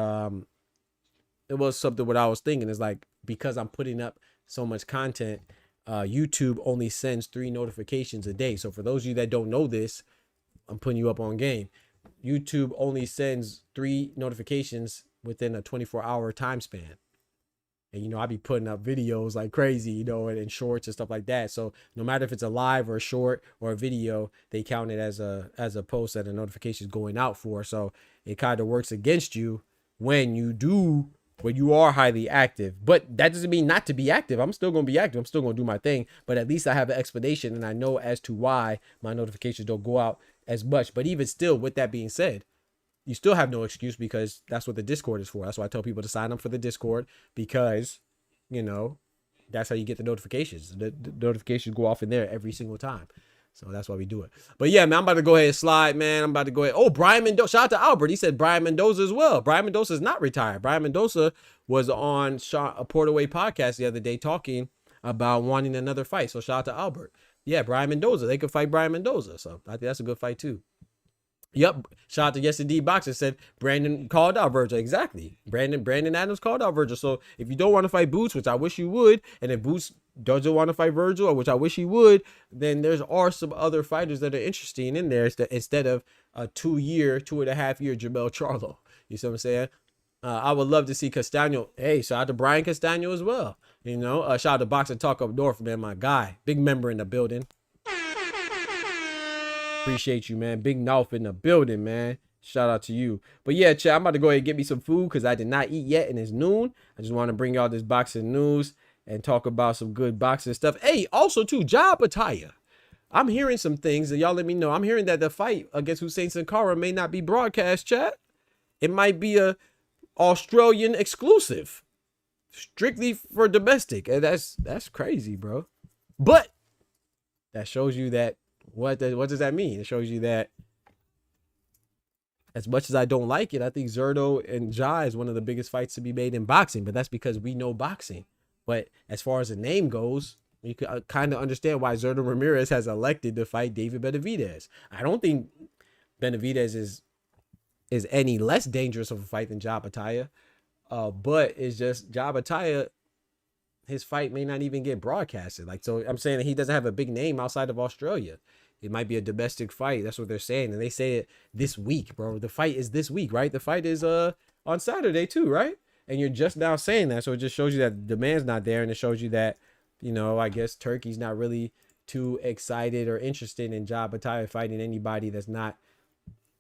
it was something what I was thinking is like, because I'm putting up so much content, YouTube only sends 3 notifications a day. So for those of you that don't know this, I'm putting you up on game. YouTube only sends 3 notifications within a 24-hour time span. And, you know, I be putting up videos like crazy, you know, and shorts and stuff like that. So no matter if it's a live or a short or a video, they count it as a post that a notification is going out for. So it kind of works against you when you are highly active. But that doesn't mean not to be active. I'm still going to be active. I'm still going to do my thing. But at least I have an explanation and I know as to why my notifications don't go out as much. But even still, with that being said, you still have no excuse, because that's what the Discord is for. That's why I tell people to sign up for the Discord, because, you know, that's how you get the notifications. The notifications go off in there every single time. So that's why we do it. But yeah, man, I'm about to go ahead and slide, man. I'm about to go ahead. Oh, Brian Mendoza. Shout out to Albert. He said Brian Mendoza as well. Brian Mendoza is not retired. Brian Mendoza was on a Portaway podcast the other day talking about wanting another fight. So shout out to Albert. Yeah, Brian Mendoza. They could fight Brian Mendoza. So I think that's a good fight too. Yep. Shout out to Yes Indeed Boxer, said Brandon called out Virgil. Exactly. Brandon Adams called out Virgil. So if you don't want to fight Boots, which I wish you would, and if Boots doesn't want to fight Virgil, or which I wish he would, then are some other fighters that are interesting in there instead of a 2.5 year Jamel Charlo. You see what I'm saying? I would love to see Castano. Hey, shout out to Brian Castano as well. You know, shout out to Boxing Talk up north, man. My guy, big member in the building. Appreciate you, man. Big Nolf in the building, man. Shout out to you. But yeah, chat, I'm about to go ahead and get me some food because I did not eat yet and it's noon. I just want to bring y'all this boxing news and talk about some good boxing stuff. Hey, also too, Janibek. I'm hearing some things that y'all let me know. I'm hearing that the fight against Hussein Sankara may not be broadcast, chat. It might be a Australian exclusive, strictly for domestic. And that's crazy, bro. But that shows you that what does that mean? It shows you that as much as I don't like it, I think Zurdo and Ja is one of the biggest fights to be made in boxing, but that's because we know boxing. But as far as the name goes, you can kind of understand why Zurdo Ramirez has elected to fight David Benavidez. I don't think Benavidez is any less dangerous of a fight than Janibek. But it's just Janibek, his fight may not even get broadcasted. Like, so I'm saying that he doesn't have a big name outside of Australia. It might be a domestic fight. That's what they're saying. And they say it this week, bro. The fight is this week, right? The fight is on Saturday too, right? And you're just now saying that. So it just shows you that the demand's not there. And it shows you that, you know, I guess Turkey's not really too excited or interested in Janibek fighting anybody that's not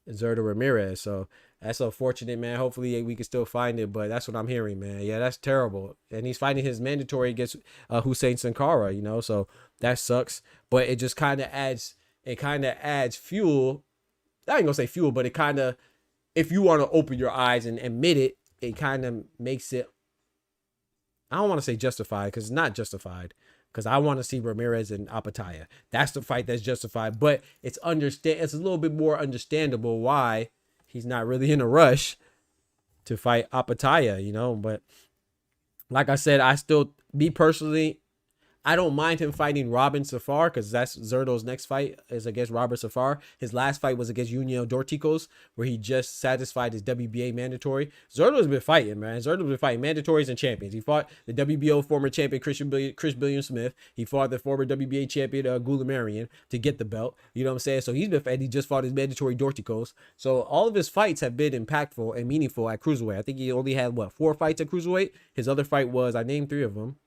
Zurdo Ramirez. So that's unfortunate, man. Hopefully we can still find it, but that's what I'm hearing, man. Yeah, that's terrible. And he's fighting his mandatory against Hussein Sankara, you know, so that sucks. But it just kind of adds fuel. I ain't gonna say fuel, but it kind of, if you want to open your eyes and admit it, it kind of makes it, I don't want to say justified, because it's not justified, because I want to see Ramirez and Apataya. That's the fight that's justified, but it's a little bit more understandable why he's not really in a rush to fight Apataya, you know. But like I said, me personally, I don't mind him fighting Robin Safar because that's Zerto's next fight is against Robert Safar. His last fight was against Junior Dorticos, where he just satisfied his WBA mandatory. Zerto's been fighting, man. Zerto's been fighting mandatories and champions. He fought the WBO former champion Chris Billiam Smith. He fought the former WBA champion Gulamarian to get the belt. You know what I'm saying? So he's been fighting. He just fought his mandatory Dorticos. So all of his fights have been impactful and meaningful at cruiserweight. I think he only had 4 fights at cruiserweight. His other fight was, I named 3 of them,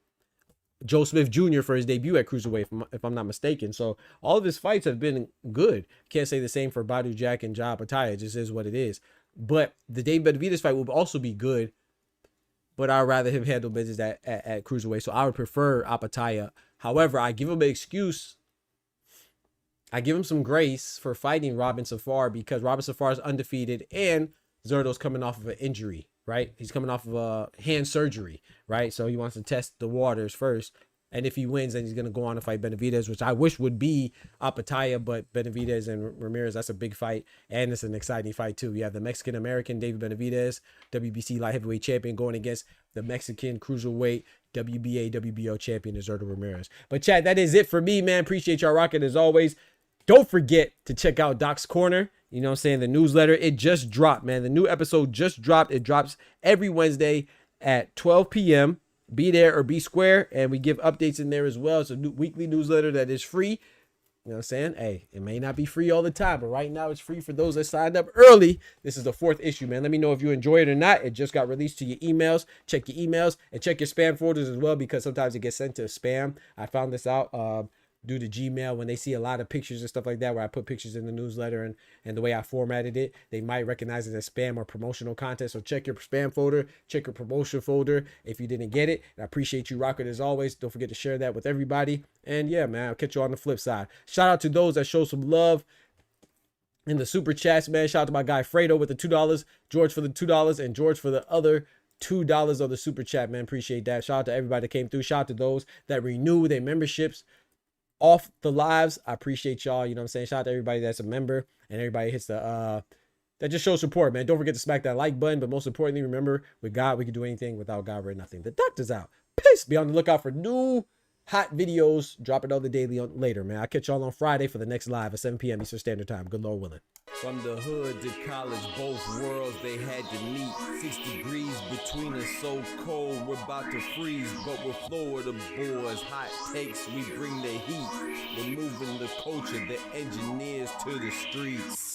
Joe Smith Jr. for his debut at cruiserweight, if I'm not mistaken. So all of his fights have been good. Can't say the same for Badu Jack and Ja Apataya. It just is what it is. But the David Benavidez fight will also be good, but I'd rather him handle business at cruiserweight. So I would prefer Apataya. However, I give him an excuse. I give him some grace for fighting Robin Safar because Robin Safar is undefeated and Zerto's coming off of an injury. Right? He's coming off of a hand surgery, right? So he wants to test the waters first. And if he wins, then he's going to go on to fight Benavidez, which I wish would be Apataya, but Benavidez and Ramirez, that's a big fight. And it's an exciting fight too. You have the Mexican-American David Benavidez, WBC light heavyweight champion, going against the Mexican cruiserweight WBA, WBO champion, Zerto Ramirez. But chat, that is it for me, man. Appreciate y'all rocking as always. Don't forget to check out Doc's Corner. You know what I'm saying? The newsletter, it just dropped, man. The new episode just dropped. It drops every Wednesday at 12 p.m. Be there or be square. And we give updates in there as well. It's a weekly newsletter that is free. You know what I'm saying? Hey, it may not be free all the time, but right now it's free for those that signed up early. This is the 4th issue, man. Let me know if you enjoy it or not. It just got released to your emails. Check your emails and check your spam folders as well because sometimes it gets sent to spam. I found this out due to Gmail. When they see a lot of pictures and stuff like that, where I put pictures in the newsletter and the way I formatted it, they might recognize it as spam or promotional content. So check your spam folder, check your promotion folder if you didn't get it. And I appreciate you rocking as always. Don't forget to share that with everybody. And yeah, man, I'll catch you on the flip side. Shout out to those that show some love in the super chats, man. Shout out to my guy Fredo with the $2, George for the $2, and George for the other $2 of the super chat, man. Appreciate that. Shout out to everybody that came through. Shout out to those that renew their memberships off the lives. I appreciate y'all. You know what I'm saying? Shout out to everybody that's a member and everybody hits the that just shows support, man. Don't forget to smack that like button, but most importantly, remember, with God we can do anything. Without God we're nothing. The doctor's out. Peace. Be on the lookout for new hot videos dropping all the daily later, man. I'll catch y'all on Friday for the next live at 7 p.m. Eastern Standard Time. Good Lord willing. From the hood to college, both worlds they had to meet. 6 degrees between us, so cold we're about to freeze. But we're Florida boys, hot takes, we bring the heat. We're moving the culture, the engineers to the streets.